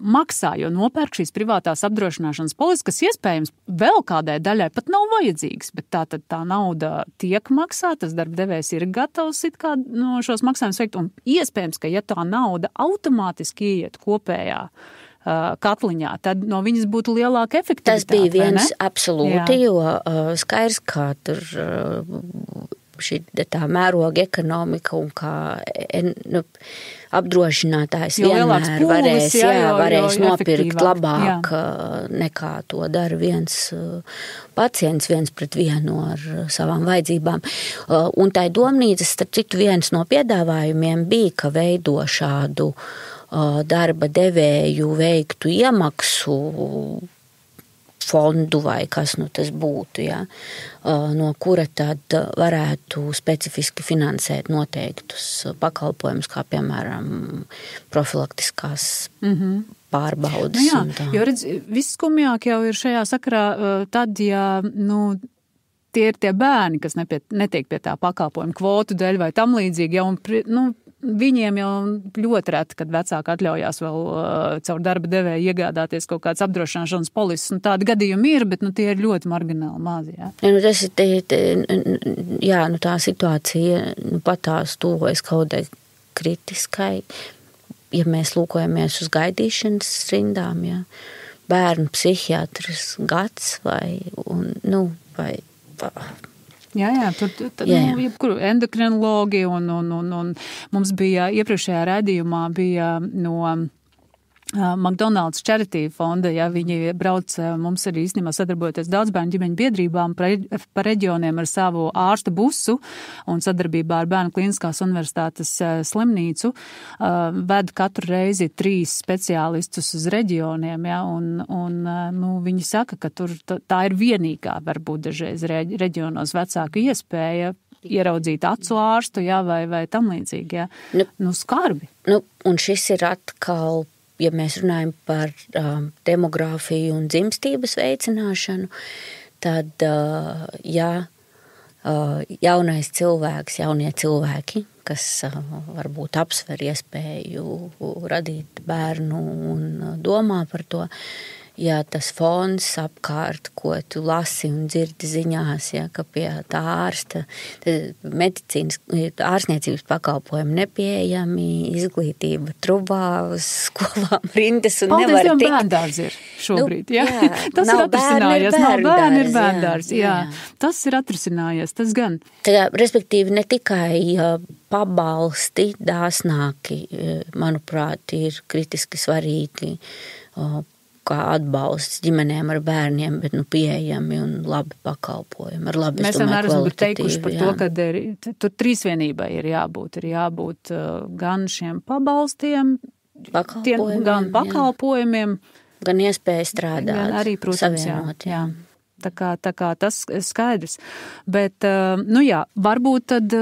maksā, jo nopērk šīs privātās apdrošināšanas polises, kas iespējams vēl kādai daļai pat nav vajadzīgs, bet tā nauda tiek maksā, tas darbdevējs ir gatavs šos maksājumus veikt, un iespējams, ka ja tā nauda automātiski iet kopējā katliņā, tad no viņas būtu lielāka efektivitāte. Tas bija viens absolūti, jo skaidrs, kā tur šī tā mēroga ekonomika un kā apdrošinātājs vienmēr varēs nopirkt labāk nekā to dara viens pacients viens pret vienu ar savām vajadzībām. Un tai domnīcas, starp citu, viens no piedāvājumiem bija, ka veido šādu darba devēju veiktu iemaksu fondu vai kas tas būtu, no kura tad varētu specifiski finansēt noteiktus pakalpojumus, kā piemēram profilaktiskās pārbaudas. Jo redz, viss skumjāk jau ir šajā sakarā tad, ja, tie ir tie bērni, kas netiek pie tā pakalpojuma kvotu dēļ vai tam līdzīgi, un viņiem jau ļoti reti, kad vecāki atļaujās vēl caur darba devēju iegādāties kaut kādas apdrošināšanas polises. Tādi gadījumi ir, bet tie ir ļoti margināli mazi. Tas ir tā situācija patās tuvojas kaudai kritiskai, ja mēs lūkojamies uz gaidīšanas rindām, bērnu psihiatrs gads vai jebkuru endokrinologi un mums bija iepriekšējā raidījumā bija no McDonald's Charity fonda, viņi brauc, mums arī īstenībā sadarbojoties daudzbērnu ģimeņu biedrībām pa reģioniem ar savu ārsta busu un sadarbībā ar Bērnu klīniskās universitātes slimnīcu, ved katru reizi 3 speciālistus uz reģioniem, un viņi saka, ka tur tā ir vienīgā varbūt dažreiz reģionos vecāku iespēja ieraudzīt acu ārstu, vai tam līdzīgi, skarbi. Un šis ir atkal, ja mēs runājam par demogrāfiju un dzimstības veicināšanu, tad, jaunais cilvēks, jaunie cilvēki, kas varbūt apsver iespēju radīt bērnu un domā par to, ja tas fons apkārt, ko tu lasi un dzirdi ziņās, ja, ka pie tā ārsta ārstniecības pakalpojumi nepieejami, izglītība trubā uz skolām rindas un nevar tikt. Bērndārs ir šobrīd, jā. Tas ir atrisinājies. Nav bērni, ir bērndārs, jā. Tas ir atrisinājies, tas gan. Tā, respektīvi, ne tikai pabalsti dāsnāki, manuprāt, ir kritiski svarīgi, kā atbalsts ģimenēm ar bērniem, bet pieejami un labi pakalpojumi, ar labi, mēs vienmēr esam teikuši par to, ka tur trīsvienībai ir jābūt gan šiem pabalstiem, gan pakalpojumiem, gan iespēja strādāt, gan arī, protams, savienot. Jā. Tā kā tas skaidrs. Bet, varbūt tad,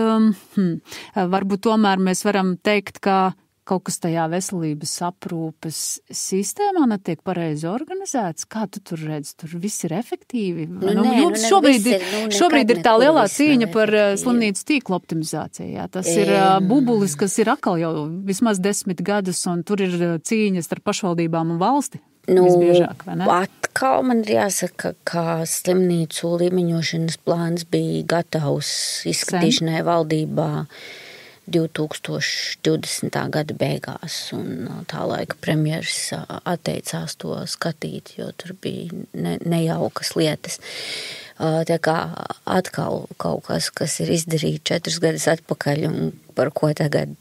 varbūt tomēr mēs varam teikt, ka kaut kas tajā veselības aprūpes sistēmā netiek pareizi organizēts. Kā tu tur redzi? Tur viss ir efektīvi? Šobrīd ir tā lielā cīņa par slimnīcu tīklu optimizāciju. Jā. Tas ir bubulis, kas ir atkal jau vismaz 10 gadus, un tur ir cīņas starp pašvaldībām un valsti. Visbiežāk, vai ne? Atkal man ir jāsaka, ka slimnīcu līmeņošanas plāns bija gatavs izskatīšanai valdībā 2020. gada beigās, un tā laika premjeras atteicās to skatīt, jo tur bija nejaukas lietas. Tā kā atkal kaut kas ir izdarīts 4 gadus atpakaļ, un par ko tagad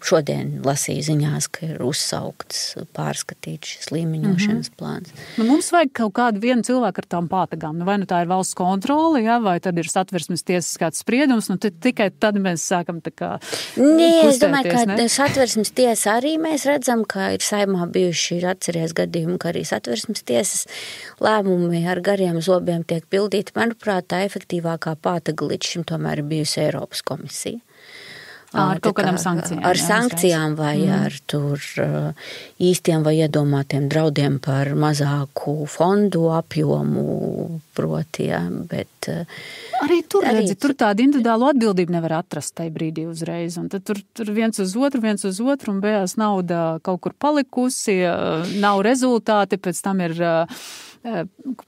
šodien lasīju ziņās, ka ir uzsaukts pārskatīt šis līmeņošanas plāns. Mums vajag kaut kādu vienu cilvēku ar tām pātagām. Vai tā ir valsts kontrole, ja? Vai tad ir Satversmes tiesas kāds spriedums, tikai tad mēs sākam tā kā es domāju, ka Satversmes tiesa arī mēs redzam, ka ir Saeimā bijuši atceries gadījumi, ka arī Satversmes tiesas lēmumi ar gariem zobiem tiek pildīti. Manuprāt, tā efektīvākā pātaga līdz šim tomēr ir bijusi Eiropas komisija. Ar kaut kādām sankcijām. Ar sankcijām vai ar tur īstiem vai iedomātiem draudiem par mazāku fondu apjomu proti, ja, bet arī tur, redzi, tur tādu individuālu atbildību nevar atrast tajā brīdī uzreiz, un tad tur viens uz otru, un beigās nauda kaut kur palikusi, nav rezultāti, pēc tam ir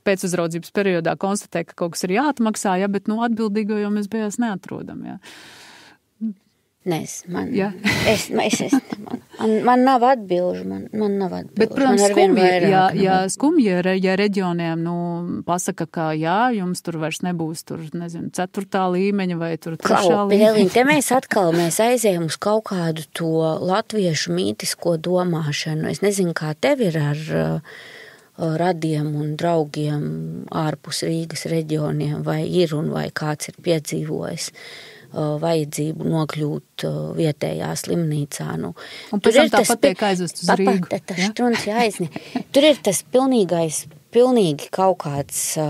pēc uzraudzības periodā konstatē, ka kaut kas ir jāatmaksā, ja, bet atbildīgo jau mēs beigās neatrodam, ja. Man nav atbilžu, man nav atbilžu. Bet, protams, skumji, ja reģioniem, pasaka, ka jums tur vairs nebūs, 4. līmeņa vai tur 3. līmeņa. Te mēs aizējam uz kaut kādu to latviešu mītisko domāšanu. Es nezinu, kā tev ir ar radiem un draugiem ārpus Rīgas reģioniem, vai ir un vai kāds ir piedzīvojis vajadzību nokļūt vietējā slimnīcā. Un pēc tam tāpat tiek aizvest uz Rīgu. Tur ir tas pilnīgi kaut kāds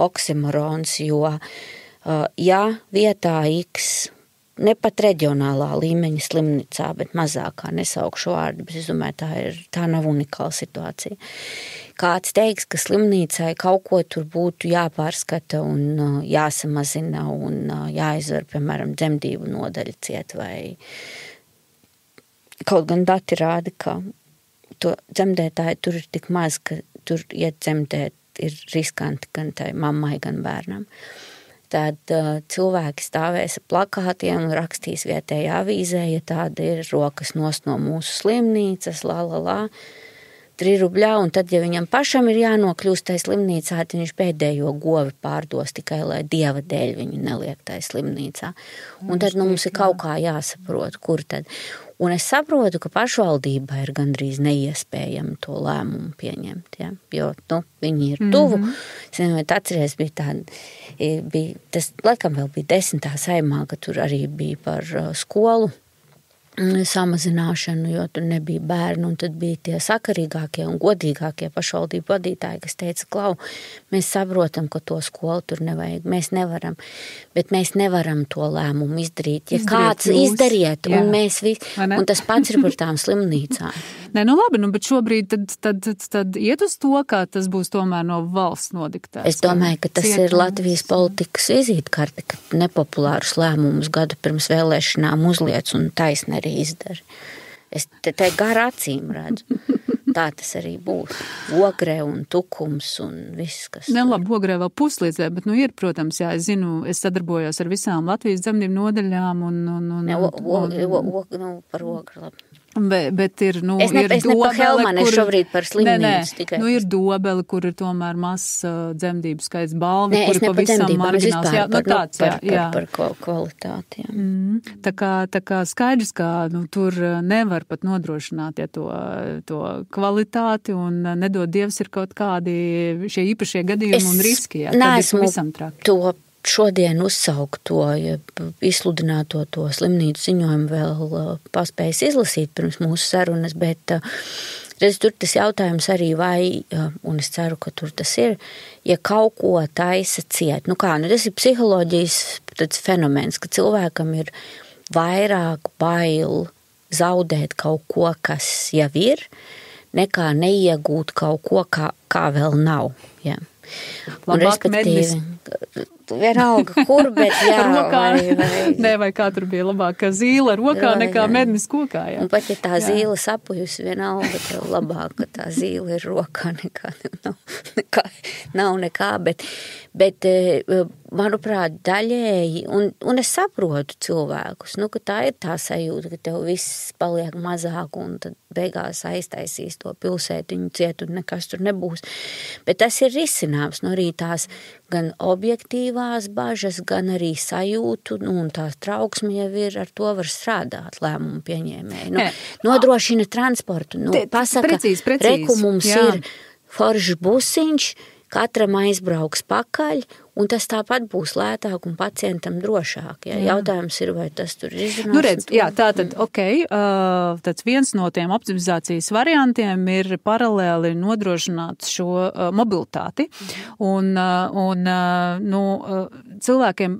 oksimorons, jo ja vietā X, ne pat reģionālā līmeņa slimnīcā, bet mazākā, nesaukšu vārdu, bet es domāju, tā nav unikāla situācija. Kāds teiks, ka slimnīcai kaut ko tur būtu jāpārskata un jāsamazina un jāizver, piemēram, dzemdību nodaļa ciet vai kaut gan dati rāda, ka to dzemdētāji tur ir tik maz, ka tur iet dzemdēt ir riskanti gan tai mammai, gan bērnam. Tad cilvēki stāvēs ar plakātiem un rakstīs vietējā avīzē, ja tāda ir rokas nost no mūsu slimnīcas, 3 rubļā, un tad, ja viņam pašam ir jānokļūst tai slimnīcā, tad viņš pēdējo govi pārdos tikai, lai Dieva dēļ viņu neliek tai slimnīcā. Un tad mums ir kaut kā jāsaprot, kur tad. Un es saprotu, ka pašvaldībā ir gandrīz neiespējami to lēmumu pieņemt, ja? Jo, viņi ir tuvu. Es nezinu, atceries, tas laikam vēl bija 10. Saeimā, ka tur arī bija par skolu samazināšanu, jo tur nebija bērnu, un tad bija tie sakarīgākie un godīgākie pašvaldību vadītāji, kas teica, Klau, mēs saprotam, ka to skolu tur nevajag, mēs nevaram, bet mēs nevaram to lēmumu izdarīt. Ja kāds izdariet, un mēs visi, un tas pats ir par tām slimnīcām. Nē, labi, bet šobrīd tad iet uz to, kā tas būs tomēr no valsts nodiktēts. Es domāju, ka tas ir Latvijas politikas vizītkarte, ka nepopulārus lēmumus gadu pirms vēlēšanām uzliec un taisni arī izdara. Es te gar acīm redzu. tā tas arī būs. Ogrē un tukums un viss, kas... Ne, labi, ogrē vēl puslīdzē, bet, ir, protams, jā, es zinu, es sadarbojos ar visām Latvijas dzemdību nodaļām par ogru, labi. Bet ir, es ne par Helmanu, es šobrīd par slimnīcu tikai. Ir Dobeli, kur ir tomēr mazs dzemdību skaits balvi, kur pavisam marģināls. Jā, tāds, jā. Par kvalitāti, jā. Tā kā skaidrs, ka, tur nevar pat nodrošināt, to kvalitāti un nedod Dievs ir kaut kādi šie īpašie gadījumi un riski, jā. Tad ir pavisam traki. To šodien uzsaukt to, izsludināto to slimnīcu ziņojumu vēl paspējis izlasīt pirms mūsu sarunas, bet tur tas jautājums arī vai, un es ceru, ka tur tas ir, ja kaut ko taisa ciet. Tas ir psiholoģijas tāds fenomens, ka cilvēkam ir vairāk bail zaudēt kaut ko, kas jau ir, nekā neiegūt kaut ko, kā vēl nav. Jā. Labāk mednis. Vienalga, kur, bet jā. Rokā, vai kā tur bija labāk, ka zīle rokā nekā mednis kokā, jā. Un pat, ja tā zīle sapujusi, vienalga, tev labāk, ka tā zīle ir rokā nav nekā, bet manuprāt, daļēji, un es saprotu cilvēkus, ka tā ir tā sajūta, ka tev viss paliek mazāk, un tad beigās aiztaisīs to pilsētiņu ciet, un nekas tur nebūs. Bet tas ir risināms, arī tās gan objektīvās bažas, gan arī sajūtu, un tās trauksme jau ir, ar to var strādāt lēmumu pieņēmēji. Nodrošina transportu, pasaka, precīzi, reku mums ir foršs busiņš, katram aizbrauks pakaļ, un tas tāpat būs lētāk un pacientam drošāk. Ja? Jautājums ir, vai tas tur ir izrunāts? Redz, jā, tātad, tāds viens no tiem optimizācijas variantiem ir paralēli nodrošināt šo mobilitāti. Un cilvēkiem,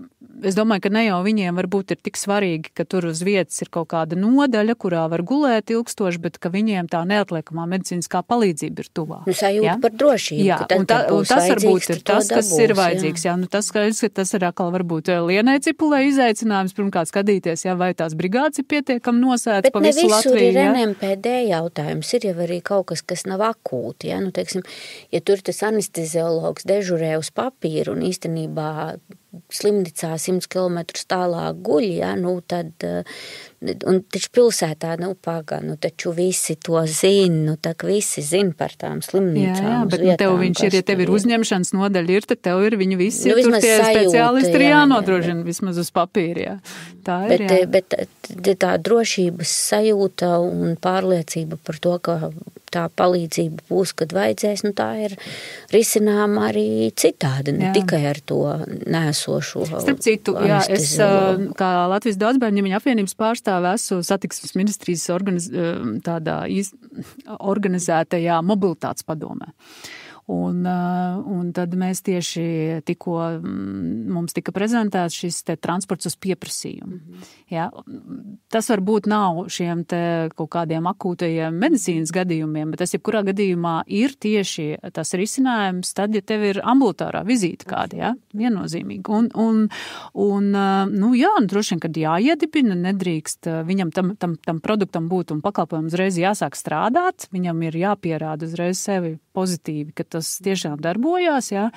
es domāju, ka ne jau viņiem varbūt ir tik svarīgi, ka tur uz vietas ir kaut kāda nodaļa, kurā var gulēt ilgstoši, bet ka viņiem tā neatliekamā medicīniskā palīdzība ir tuvā. Sajūta par drošību. Jā, un tas varbūt ir tas, kas ir vajadzīgs. Jā, tas skaidrs, ka tas ir atkal varbūt Lienai Cipulē izaicinājums, pirmkārt skatīties, vai tās brigādes ir pietiekami nosētas pa visu Latviju. Bet ne visur ir NMPD jautājums, ir jau arī kaut kas nav akūti. Ja? Teiksim, ja tur tas anesteziologs dežurē uz papīru un īstenībā slimnīcā 100 kilometrus tālāk guļ, tad, un taču pilsētā, taču visi to zina, visi zina par tām slimnīcām. Jā, bet vietām, tev viņš ir, ja tev ir uzņemšanas nodaļa, tad tev ir viņi visi, tur tie speciālisti ir jānodrošina vismaz uz papīra, jā. Tā ir, bet tā drošības sajūta un pārliecība par to, ka tā palīdzība būs, kad vajadzēs, tā ir risināma arī citādi, ne tikai ar to nēsošo. Starp citu, jā, es kā Latvijas daudzbērnu ģimeņu apvienības pārstāve esmu satiksmes ministrijas tādā organizētajā mobilitātes padomē. Un tad mēs tieši tikko mums tika prezentēts šis te transports uz pieprasījumu. Ja, tas varbūt nav šiem te kaut kādiem akūtajiem medicīnas gadījumiem, bet tas jebkurā gadījumā ir tieši tas risinājums tad, ja tev ir ambulatārā vizīte kāda, ja, viennozīmīgi. Droši vien, kad jāiedibina, nedrīkst viņam tam produktam būt un pakalpojumam uzreiz jāsāk strādāt, viņam ir jāpierāda uzreiz sevi pozitīvi, ka tas tiešām darbojās, jā,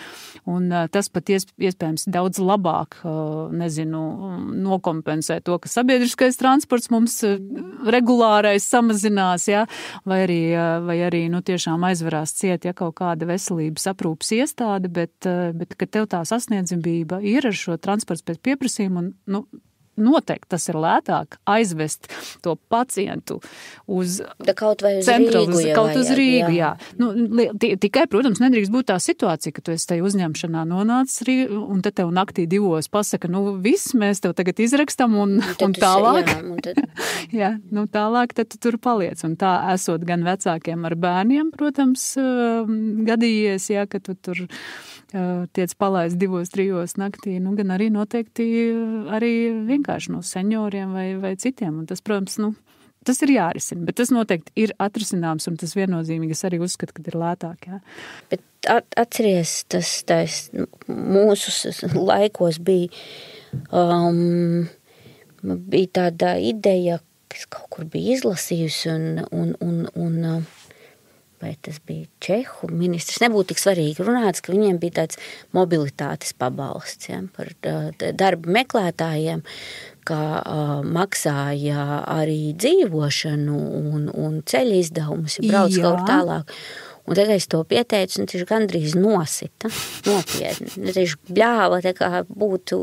un tas pat iespējams daudz labāk, nokompensē to, ka sabiedriskais transports mums regulārais samazinās, jā, vai arī tiešām aizvarās ciet, ja kaut kāda veselības aprūpas iestāde, bet ka tev tā sasniedzamība ir ar šo transports pēc pieprasījuma, un, noteikti tas ir lētāk aizvest to pacientu uz Rīgu. Jā. Tikai, protams, nedrīkst būt tā situācija, ka tu esi tajā uzņemšanā nonācis un tad tev naktī 2 pasaka, viss, mēs tev tagad izrakstam un tālāk. Jā, tālāk tad tu tur paliec. Un tā esot gan vecākiem ar bērniem, protams, gadījies, jā, ka tu tur tiec palaist 2-3 naktī, gan arī noteikti arī vienkārši no senioriem vai citiem. Un tas, protams, tas ir jārisina, bet tas noteikti ir atrisināms, un tas viennozīmīgi es arī uzskatu, ka ir lētāk. Jā. Bet atceries, tas mūsu laikos bija tāda ideja, kas kaut kur bija izlasījusi, un vai tas bija Čehu ministrs, nebūtu tik svarīgi runāts, ka viņiem bija tāds mobilitātes pabalsts, ja, par darba meklētājiem, ka maksāja arī dzīvošanu un ceļa izdevumus, ja brauc kaut tālāk. Un tad es to pieteicu, un tieši gandrīz nosita, nopietni. Tieši bļāva, tā kā būtu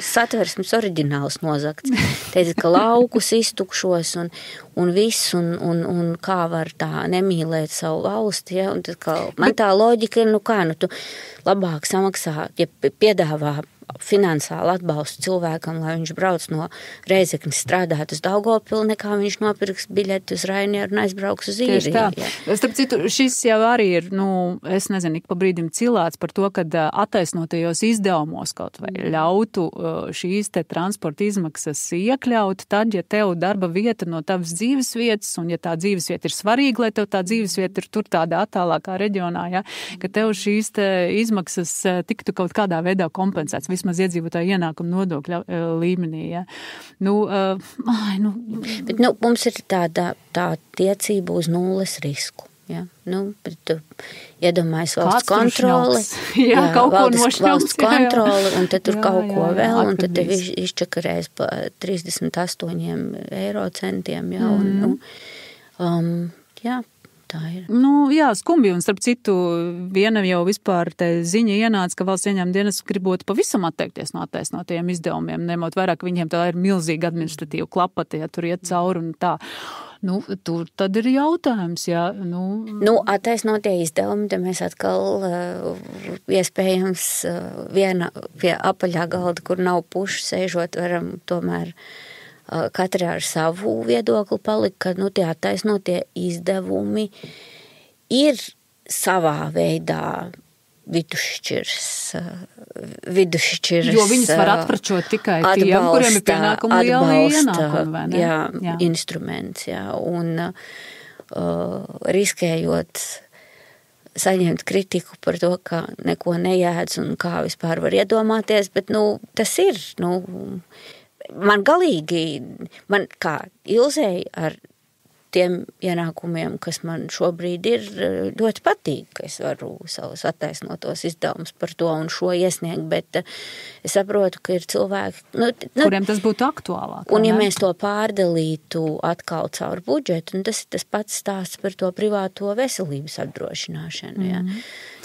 satversmes oriģināls nozakts. Teica, ka laukus iztukšos un viss, un kā var tā nemīlēt savu valsti, ja? Un tad, man tā loģika ir, tu labāk samaksā, ja piedāvā finansiāli atbalstu cilvēkam, lai viņš brauc no Reizeknes strādāt uz Daugavpilu, nekā viņš nopirks biļeti uz Rainieru un aizbrauks uz Īriju. Ja. Starp citu, šis jau arī ir, es nezinu, ik pa brīdim cilāts par to, kad attaisnotajos izdevumos kaut vai ļautu šīs te transporta izmaksas iekļaut, tad, ja tev darba vieta no tavas dzīves vietas, un ja tā dzīves vieta ir svarīga, lai tev tā dzīves vieta ir tur tādā attālākā reģionā, ja, ka tev šīs te izmaksas tiktu kaut kādā veidā kompensēts, vismaz iedzīvotāju ienākumu nodokļa līmenī. Ja. Bet, mums ir tā tiecība uz nulles risku. Ja. Bet iedomājas valsts kontroli. Jā, kaut ko valsts kontroli, un tad tur kaut ko vēl, un tad tev izčakarēs pa 38 eiro centiem. Ja, jā. Tā ir. Skumji, un starp citu, viena jau vispār te ziņa ienāca, ka valsts ieņēmuma dienas gribot pavisam atteikties no attaisnotajiem izdevumiem, ņemot vairāk, viņiem tā ir milzīga administratīva klapata, ja tur iet cauri un tā. Tur tad ir jautājums, jā. Attaisnotie izdevumi, te mēs atkal iespējams viena pie apaļā galda, kur nav pušu sēžot, varam tomēr katrs ar savu viedokli palika, ka tie attaisnotie izdevumi ir savā veidā vidusšķirs. Jo viņus var atpračot tikai tiem, kuriem ir pienākumi lieli ienākumi, vai ne? Jā, instruments, jā. Un riskējot saņemt kritiku par to, ka neko nejēdz un kā vispār var iedomāties, bet, tas ir, man kā Ilzei ar tiem ienākumiem, kas man šobrīd ir, ļoti patīk, ka es varu savus attaisnotos izdevumus par to un šo iesniegt, bet es saprotu, ka ir cilvēki, kuriem tas būtu aktuālāk. Un ja mēs to pārdalītu atkal caur budžetu, tas ir tas pats stāsts par to privāto veselības apdrošināšanu, ja.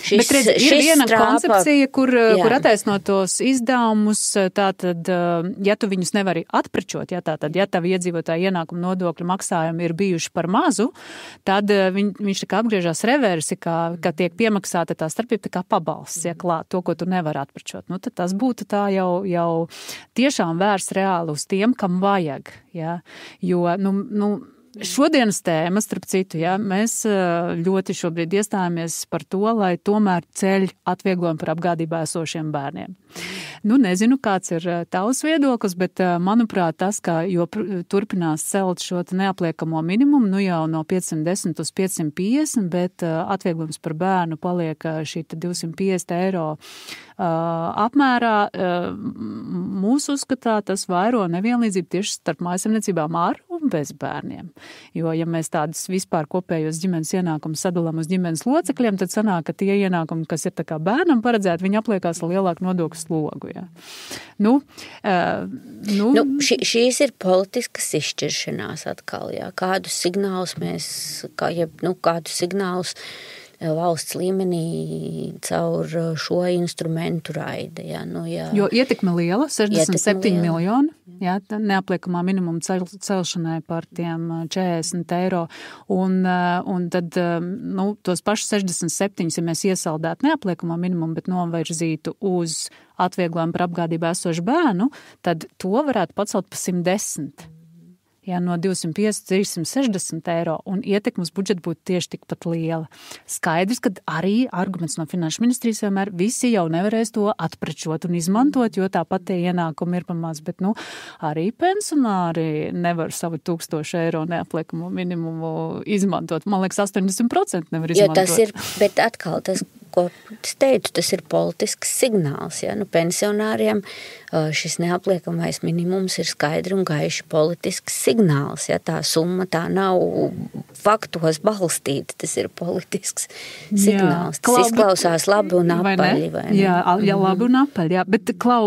Bet redz, ir viena koncepcija, kur attaisnotos izdevumus, tātad, ja tu viņus nevari atprečot, ja tavi iedzīvotāji ienākumu nodokļu maksājumi ir bijuši par mazu, tad viņš tā kā apgriežās reversi, ka tiek piemaksāta tā starpība tā kā pabalsts, ja klāt to, ko tu nevari atprečot. Tad tas būtu tā jau tiešām vērsts reāli uz tiem, kam vajag, ja, jo, šodienas tēma, starp citu, ja, mēs ļoti šobrīd iestājāmies par to, lai tomēr ceļ atvieglojumu par apgādībā esošiem bērniem. Nezinu, kāds ir tavs viedoklis, bet, manuprāt, tas, ka turpinās celt šo neapliekamo minimumu, jau no 510 uz 550, bet atvieglojums par bērnu paliek šī 250 eiro apmērā. Mūsu uzskatā tas vairo nevienlīdzību tieši starp mājasemniecībām ar un bez bērniem. Jo, ja mēs tādus vispār kopējos ģimenes ienākumus sadalām uz ģimenes locekļiem, tad sanāk, ka tie ienākumi, kas ir tā kā bērnam paredzēti, viņi apliekās ar lielāku nodokļu slogu. Ja. Šīs ir politiskas izšķiršanās atkal, jā. Kādus signālus kādus signālus valsts līmenī caur šo instrumentu raida. Ja, jo ietekme liela, 67 miljoni, ja, neapliekamā minimuma celšanai par tiem 40 eiro, un tad tos pašus 67, ja mēs iesaldētu neapliekamā minimumu, bet novirzītu uz atvieglojumu par apgādībā esošu bērnu, tad to varētu pacelt pa 110. Ja, no 250, 360 eiro, un ietekmes budžeta būtu tieši tikpat liela. Skaidrs, ka arī arguments no Finanšu ministrijas vienmēr visi jau nevarēs to atprečot un izmantot, jo tāpat tie ienākumi ir pamaz, bet arī pensionāri nevar savu 1000 eiro neapliekamo minimumu izmantot. Man liekas, 80% nevar izmantot. Jo tas ir, bet atkal tas ko es teicu, tas ir politisks signāls. Ja? Nu, pensionāriem šis neapliekamais minimums ir skaidri un gaiši politisks signāls. Ja? Tā summa tā nav faktos balstīta, tas ir politisks signāls. Tas izklausās labi un apaļi. Vai ne? Jā, labi un apaļi. Jā. Bet, Klau,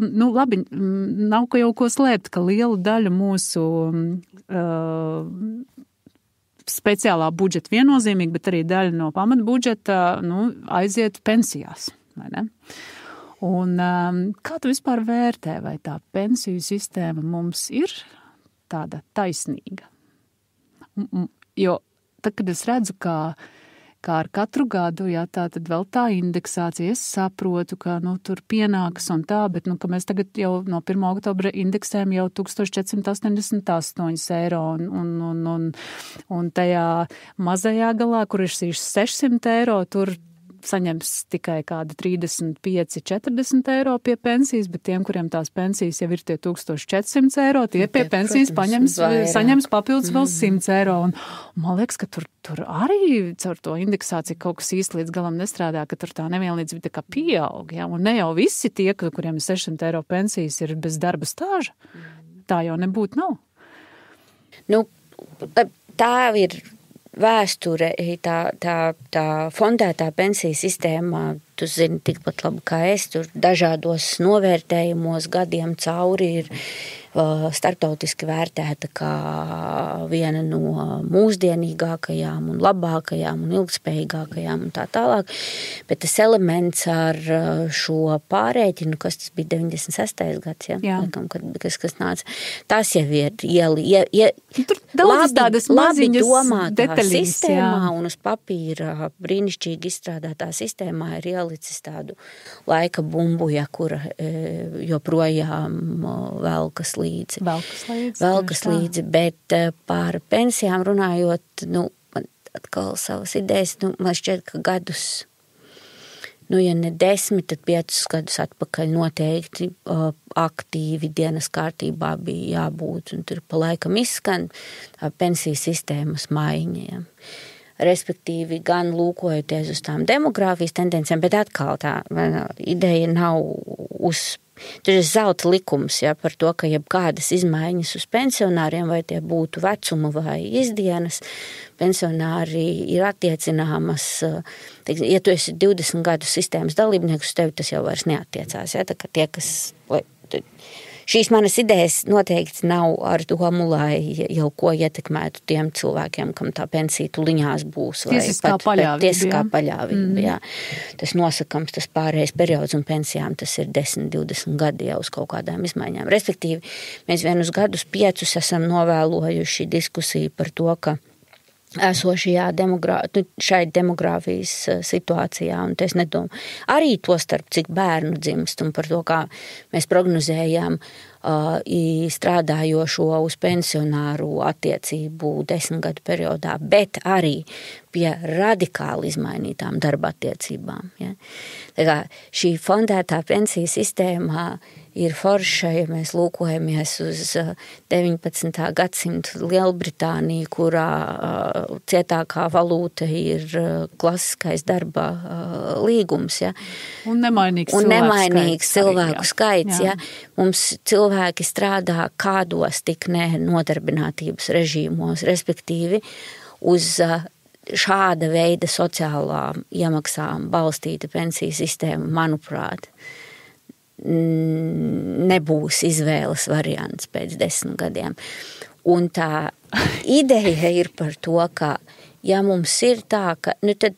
nu, labi, nav ko jau ko slēpt, ka liela daļa mūsu speciālā budžeta viennozīmīgi, bet arī daļa no pamatbudžeta aiziet pensijās, vai ne? Un kā tu vispār vērtē, vai tā pensiju sistēma mums ir tāda taisnīga? Jo tad, kad es redzu, kā ar katru gadu, jā, tā tad vēl tā indeksācija, es saprotu, ka, tur pienākas un tā, bet, ka mēs tagad jau no 1. oktobra indeksējam jau 1488 eiro un tajā mazajā galā, kur ir 600 eiro, tur saņems tikai kādi 35-40 eiro pie pensijas, bet tiem, kuriem tās pensijas jau ir tie 1400 eiro, tie pie pensijas saņems papildus vēl 100 eiro. Un man liekas, ka tur arī caur to indeksāciju kaut kas īsti līdz galam nestrādā, ka tur tā nevienlīdzība tā kā pieaug. Ja? Un ne jau visi tie, kuriem ir 600 eiro pensijas, ir bez darba stāža. Tā jau nebūtu nav. Nu, tā ir vēsture, tā fondētā pensiju sistēmā, tu zini tikpat labi kā es, tur dažādos novērtējumos gadiem cauri ir starptautiski vērtēta kā viena no mūsdienīgākajām un labākajām un ilgspējīgākajām un tā tālāk. Bet tas elements ar šo pārēķinu, kas tas bija 96. gads, ja? Kas nāca, tas jau ir tur daudz tādas maziņas domātā sistēmā un uz papīra brīnišķīgi izstrādātā sistēmā ir ielicis tādu laika bumbu, ja, kura joprojām velkas līdzi, bet par pensijām runājot, man atkal savas idejas, man šķiet, ka gadus, ja ne 10, tad 5 gadus atpakaļ noteikti aktīvi dienas kārtībā bija jābūt, un tur pa laikam izskan pensiju sistēmas maiņa, ja. Respektīvi gan lūkojoties uz tām demogrāfijas tendencēm, bet atkal tā ideja nav tur ir zelta likums, ja, par to, ka jebkādas izmaiņas uz pensionāriem, vai tie būtu vecuma vai izdienas, pensionāri ir attiecināmas, ja tu esi 20 gadu sistēmas dalībnieks, uz tevi tas jau vairs neattiecās, ja, tā kā tie, kas šīs manas idejas noteikti nav ar domu, lai jau ko ietekmētu tiem cilvēkiem, kam tā pensija tuliņās būs. Tiesiskā paļāvība, jā. Tas nosakams, tas pārējais periods un pensijām, tas ir 10-20 gadi jau uz kaut kādām izmaiņām. Respektīvi, mēs vienus gadus 5 esam novēlojuši diskusiju par to, ka esošajā šai demogrāfijas situācijā, un es nedomāju, arī to starp cik bērnu dzimst, un par to, kā mēs prognozējām strādājošo uz pensionāru attiecību 10 gadu periodā, bet arī pie radikāli izmainītām darba attiecībām. Ja? Tā kā šī fondētā pensiju sistēmā ir forša, ja mēs lūkojamies uz 19. gadsimta Lielbritāniju, kurā cietākā valūta ir klasiskais darba līgums. Ja? Un nemainīgs cilvēku skaits. Ja? Mums cilvēki strādā kādos tik nodarbinātības režīmos, respektīvi uz šāda veida sociālām iemaksām balstīta pensiju sistēma, manuprāt, nebūs izvēles variants pēc 10 gadiem. Un tā ideja ir par to, ka, ja mums ir tā, ka, tad,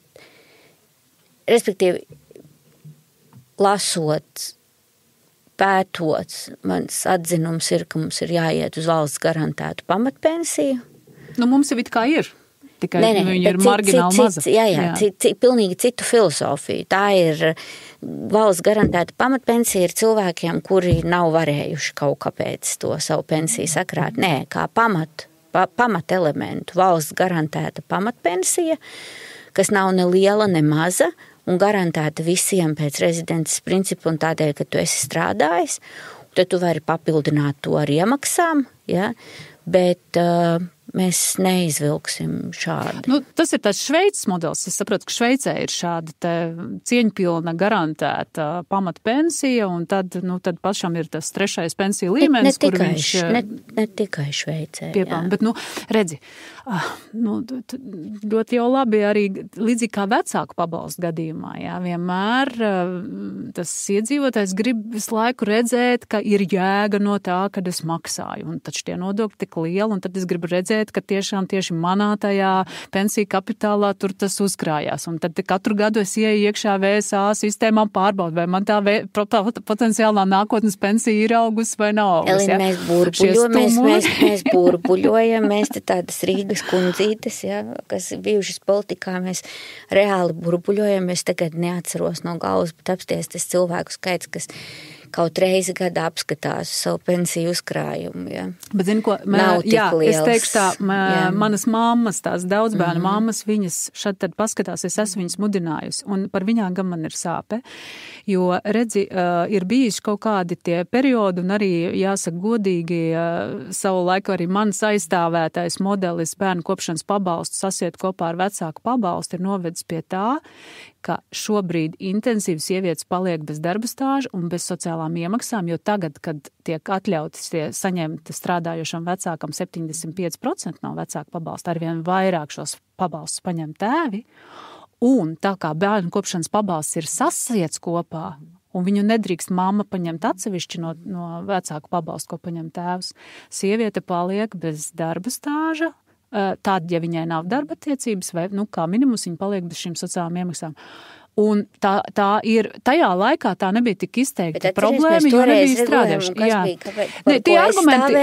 respektīvi, lasot, pētot, mans atzinums ir, ka mums ir jāiet uz valsts garantētu pamatpensiju. Mums jau it kā ir. Tikai viņa ir margināli maza. Pilnīgi citu filosofiju. Tā ir valsts garantēta pamatpensija ir cilvēkiem, kuri nav varējuši kaut kāpēc to savu pensiju sakrāt. Nē, kā pamat elementu valsts garantēta pamatpensija, kas nav ne liela, ne maza, un garantēta visiem pēc rezidences principu un tādēļ, ka tu esi strādājis, tad tu vari papildināt to ar iemaksām, ja? Bet mēs neizvilksim šādi. Nu, tas ir tāds Šveices modelis. Es saprotu, ka Šveicē ir šāda te cieņpilna garantēta pamatpensija, un tad pašam ir tas 3. pensiju līmenis, kur viņš... Ne tikai Šveicē. Piepelna, bet, redzi, ļoti jau labi arī līdzīgi kā vecāku pabalstu gadījumā, jā, vienmēr tas iedzīvotājs grib visu laiku redzēt, ka ir jēga no tā, kad es maksāju, un taču tie nodokļi tik lieli, un tad es gribu redzēt, ka tiešām tieši manā tajā pensiju kapitālā tur tas uzkrājās, un tad katru gadu es ieju iekšā VSA sistēmām pārbaudu, vai man tā potenciālā nākotnes pensija ir augus vai nav augus. Elina, mēs burbuļojam, mēs te tādas Rīgas kundzītes, ja, kas bijušas politikā, mēs reāli burbuļojam, es tagad neatceros no galvas, bet apsties tas cilvēku skaits, kas kaut reizi gadā apskatās savu pensiju uzkrājumu. Ja. Bet zini, ko? Nav tik liels. Es teikšu tā, manas mammas, tās daudzbērnu mammas, viņas šad tad paskatās, es esmu viņas mudinājusi, un par viņām gan man ir sāpe, jo, redzi, ir bijis kaut kādi tie periodi, un arī, jāsaka godīgi, savu laiku arī mans aizstāvētais modelis bērnu kopšanas pabalstu sasiet kopā ar vecāku pabalstu ir novedis pie tā, ka šobrīd intensīvi sievietes paliek bez darba stāža un bez sociālām iemaksām, jo tagad, kad tiek atļautas saņemt strādājošam vecākam 75% no vecāka pabalsta, arvien vairāk šos pabalstus paņem tēvi, un tā kā bērnu kopšanas pabalsts ir sasiets kopā, un viņu nedrīkst mamma paņemt atsevišķi no vecāku pabalstu, ko paņem tēvs, sieviete paliek bez darba stāža, tad, ja viņai nav darba attiecības, vai, kā minimums, viņa paliek bez šīm sociālām iemaksām. Un tā ir, tajā laikā tā nebija tik izteikta problēma, jo nebija strādājuši. Tie argumenti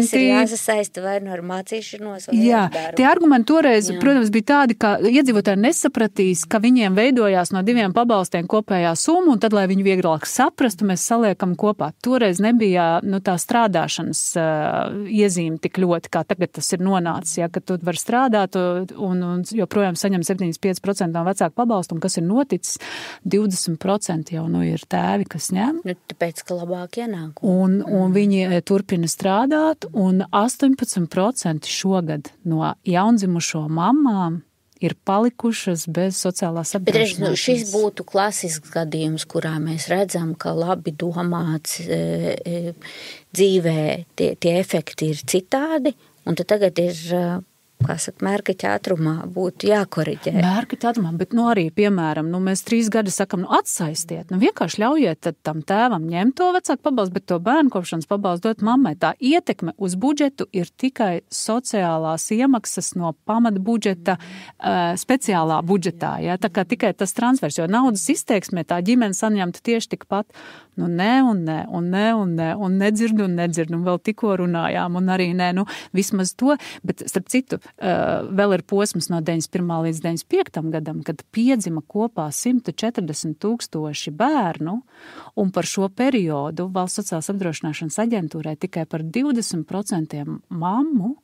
tas ir jāsasaista vai no ar mācīšanos vai ar darbu. Tie argumenti toreiz, protams, bija tādi, ka iedzīvotāji nesapratīs, ka viņiem veidojās no 2 pabalstiem kopējā summa, un tad, lai viņi vieglāk saprastu, mēs saliekam kopā. Toreiz nebija tā strādāšanas iezīme tik ļoti, kā tagad tas ir nonācis, ja, ka tu var strādāt un joprojām saņem 75% no vecāku pabalstu. Un kas ir noticis, 20% jau ir tēvi, kas ņem. Tāpēc, ka labāk ienākumi. Un viņi turpina strādāt, un 18% šogad no jaundzimušo mamām ir palikušas bez sociālās apdrošināšanas. Bet šis būtu klasisks gadījums, kurā mēs redzam, ka labi domāts dzīvē tie efekti ir citādi, un tad tagad ir... kā saka, mērkaķa ātrumā būtu jākoriģē. Mērkaķa ātrumā, bet arī, piemēram, mēs 3 gadi sakam, atsaistiet, vienkārši ļaujiet tad tam tēvam ņemt to vecāku pabalstu, bet to bērnu kopšanas pabalstu dot mammai. Tā ietekme uz budžetu ir tikai sociālās iemaksas no pamatbudžeta speciālā budžetā, ja? Tā kā tikai tas transfers, jo naudas izteiksmē tā ģimene saņemtu tieši tikpat, un nedzird, un vēl tikko runājām, un arī vismaz to, bet starp citu, vēl ir posms no 91. līdz 95. gadam, kad piedzima kopā 140 000 bērnu, un par šo periodu Valsts sociālās apdrošināšanas aģentūrai tikai par 20% mammu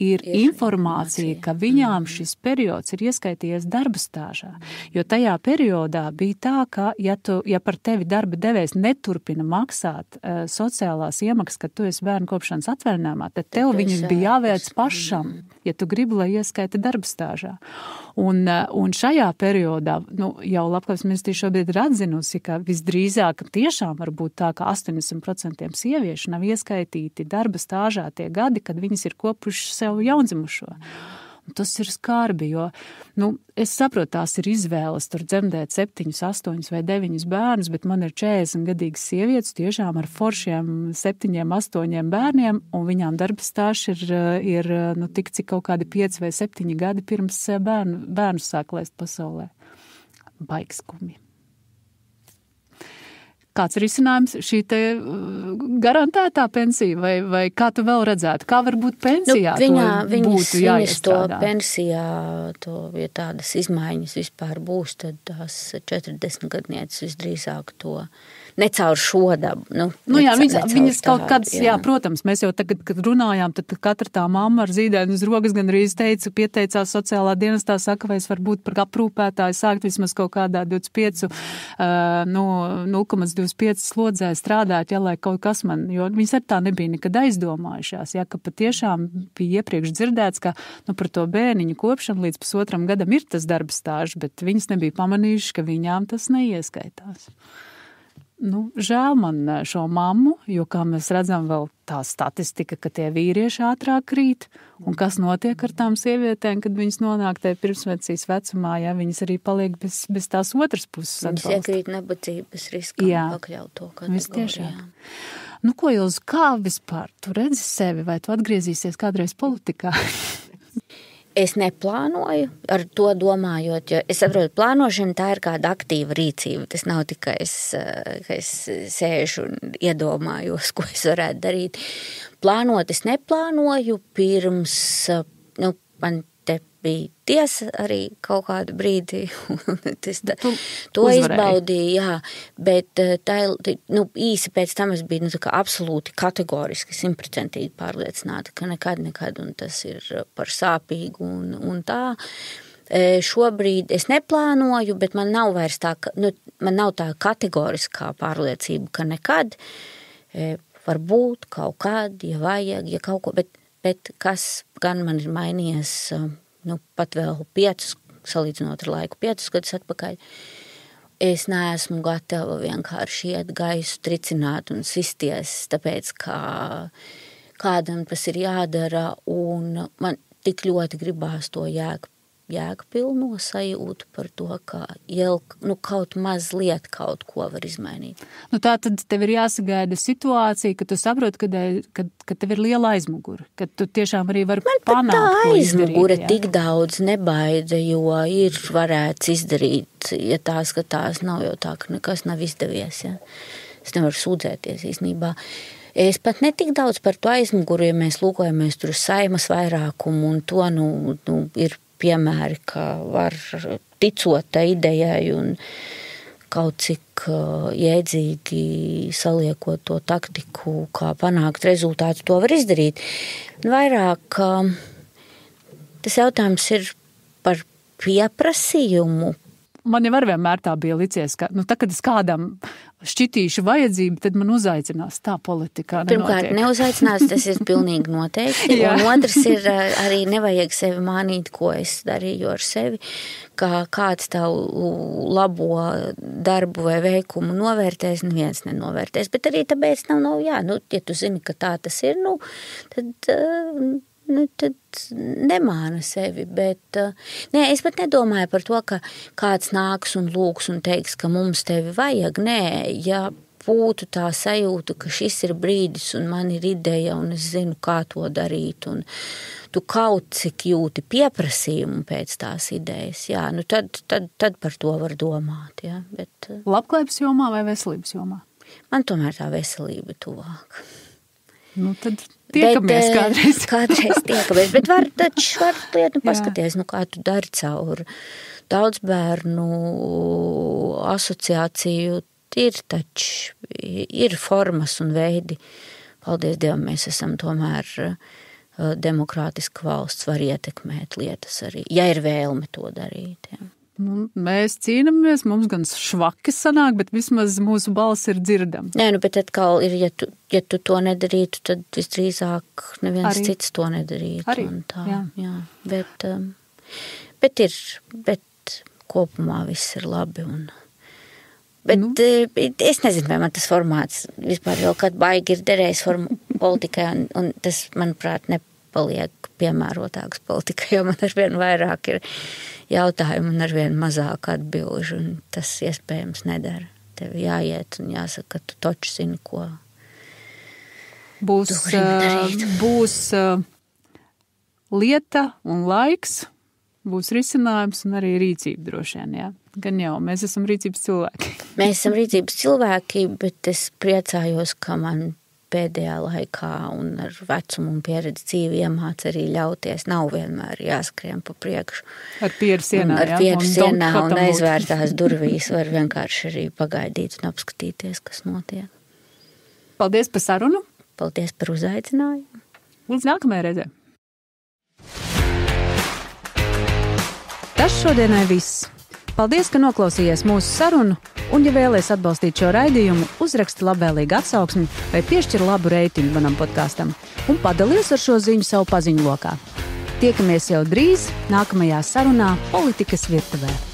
ir informācija, ka viņām šis periods ir ieskaitījies darba stāžā. Jo tajā periodā bija tā, ka ja par tevi darba devējs neturpina maksāt sociālās iemaksas, kad tu esi bērnu kopšanas atvaļinājumā, tad tev viņus bija jāveic pašam, ja tu gribi, lai ieskaita darba stāžā. Un šajā periodā, jau Labklājības ministrija šobrīd ir atzinusi, ka visdrīzāk tiešām var būt tā, ka 80% sieviešu nav ieskaitīti darba stāžā tie gadi, kad viņas ir kopuši sev jaundzimušo. Un tas ir skarbi, jo, es saprotu, tās ir izvēles tur dzemdēt 7, 8 vai 9 bērnus, bet man ir 40-gadīgas sievietes tiešām ar foršiem 7, 8 bērniem, un viņām darba stāžs ir tik, cik kaut kādi 5 vai 7 gadi pirms bērnu sāk laist pasaulē. Baigs kumji. Kāds ir izcinājums šī te garantētā pensija, vai kā tu vēl redzētu? Kā var būt pensijā? Viņas to pensijā, ja tādas izmaiņas vispār būs, tad tās 40 gadnieces visdrīzāk to necaur šo dabu. Viņas kaut kāds, jā, protams, mēs jau tagad, kad runājām, tad katra tā mamma ar zīdēnu uz rokas gan arī pieteicās sociālā dienestā, saka, vai es varu būt par aprūpētāju, sākt vismaz kaut kādā 25, 0,25 925 slodzē strādāt, ja, lai kaut kas man, jo viņas ar tā nebija nekad aizdomājušās, ja, ka patiešām bija iepriekš dzirdēts, ka par to bērniņu kopšanu līdz 1,5 gadam ir tas darba stāžs, bet viņas nebija pamanījuši, ka viņām tas neieskaitās. Žēl man šo mammu, jo, kā mēs redzam, vēl tā statistika, ka tie vīrieši ātrāk krīt, un kas notiek ar tām sievietēm, kad viņas nonāk tajā pirmsvecīs vecumā, ja viņas arī paliek bez tās otras puses atbalsta. Viņas iekrīt nebadzības riskam pakļaut to kategorijā. Ko Ilz, kā vispār? Tu redzi sevi, vai tu atgriezīsies kādreiz politikā? Es neplānoju ar to domājot, jo es saprotu, plānošana tā ir kāda aktīva rīcība. Tas nav tikai ka es sēžu un iedomājos, ko es varētu darīt. Plānot es neplānoju pirms, man te bija tiesa arī kaut kādu brīdi. To izbaudīju, jā, bet īsi pēc tam es biju absolūti kategoriski, 100% pārliecināta, ka nekad, un tas ir par sāpīgu un tā. Šobrīd es neplānoju, bet man nav vairs tā, man nav tā kategoriskā pārliecība, ka nekad varbūt kaut kad, ja vajag, ja kaut ko, bet kas gan man ir mainījies pat vēl 5, salīdzinot ar laiku 5 gadus atpakaļ, es neesmu gatava vienkārši iet gaisu tricināt un sisties, tāpēc, kā kādam tas ir jādara, un man tik ļoti gribās to jēgpilno sajūtu par to, ka kaut mazliet kaut ko var izmainīt. Tā tad tev ir jāsagaida situācija, ka tu saproti, ka tev ir liela aizmugura, ka tu tiešām arī vari panākt to izdarīt. Man pat tā aizmugura tik daudz nebaida, jo ir varēts izdarīt, ja tā skatās, nav jau tā, ka nekas nav izdevies. Ja? Es nevaru sūdzēties īstenībā. Es pat netik daudz par to aizmuguru, ja mēs lūkojamies tur Saimas vairākumu, un to ir piemēri, ka var ticot tā idejai un kaut cik jēdzīgi saliekot to taktiku, kā panākt rezultātu, to var izdarīt. Vairāk tas jautājums ir par pieprasījumu. Man jau vienmēr tā bija licies, ka, tā, kad es kādam šķitīšu vajadzību, tad man uzaicinās tā politikā. Pirmkārt, neuzaicinās, tas ir pilnīgi noteikti. Un otrs ir arī nevajag sevi mānīt, ko es darīju ar sevi, kā kāds tavu labo darbu vai veikumu novērtēs, neviens nenovērtēs. Bet arī tāpēc nav ja tu zini, ka tā tas ir, tad nemāna sevi, bet es pat nedomāju par to, ka kāds nāks un lūgs un teiks, ka mums tevi vajag. Ja būtu tā sajūta, ka šis ir brīdis un man ir ideja un es zinu, kā to darīt, un tu kaut cik jūti pieprasījumu pēc tās idejas, tad par to var domāt. Ja? Bet, labklājības jomā vai veselības jomā? Man tomēr tā veselība tuvāk. Tad tiekamies kādreiz. Kādreiz tiekamies, bet var paskaties, kā tu dari caur daudz bērnu asociāciju. Ir formas un veidi. Paldies Dievam, mēs esam tomēr demokrātiska valsts, var ietekmēt lietas arī, ja ir vēlme to darīt. Ja. Mēs cīnāmies, mums gan švaki sanāk, bet vismaz mūsu balss ir dzirdama. Bet atkal ir, ja tu to nedarītu, tad visdrīzāk neviens cits to nedarītu. Arī, tā, jā. Bet kopumā viss ir labi. Bet es nezinu, vai man tas formāts vispār vēl kad baigi ir derējis politikai, un tas, manuprāt, nepaliek piemērotāks politikai, jo man arvien vairāk ir jautājumu un arvien mazāk atbilžu, un tas iespējams nedara. Tev jāiet un jāsaka, ka tu toči zini, ko būs lieta un laiks, būs risinājums un arī rīcība droši vien, jā. Gan jau, mēs esam rīcības cilvēki. Mēs esam rīcības cilvēki, bet es priecājos, ka man pēdējā laikā un ar vecumu un pieredzi dzīvi iemāca arī ļauties. Nav vienmēr jāskrien pa priekšu. Ar pieru sienā, ar pieru sienā un aizvērtās durvīs var vienkārši arī pagaidīt un apskatīties, kas notiek. Paldies par sarunu. Paldies par uzaicinājumu. Līdz nākamajai reizē. Tas šodienai viss. Paldies, ka noklausījies mūsu sarunu, un ja vēlies atbalstīt šo raidījumu, uzraksti labvēlīgu atsauksmi vai piešķir labu reitingu manam podkastam un padalies ar šo ziņu savu paziņu lokā. Tiekamies jau drīz nākamajā sarunā Politikas virtuvē.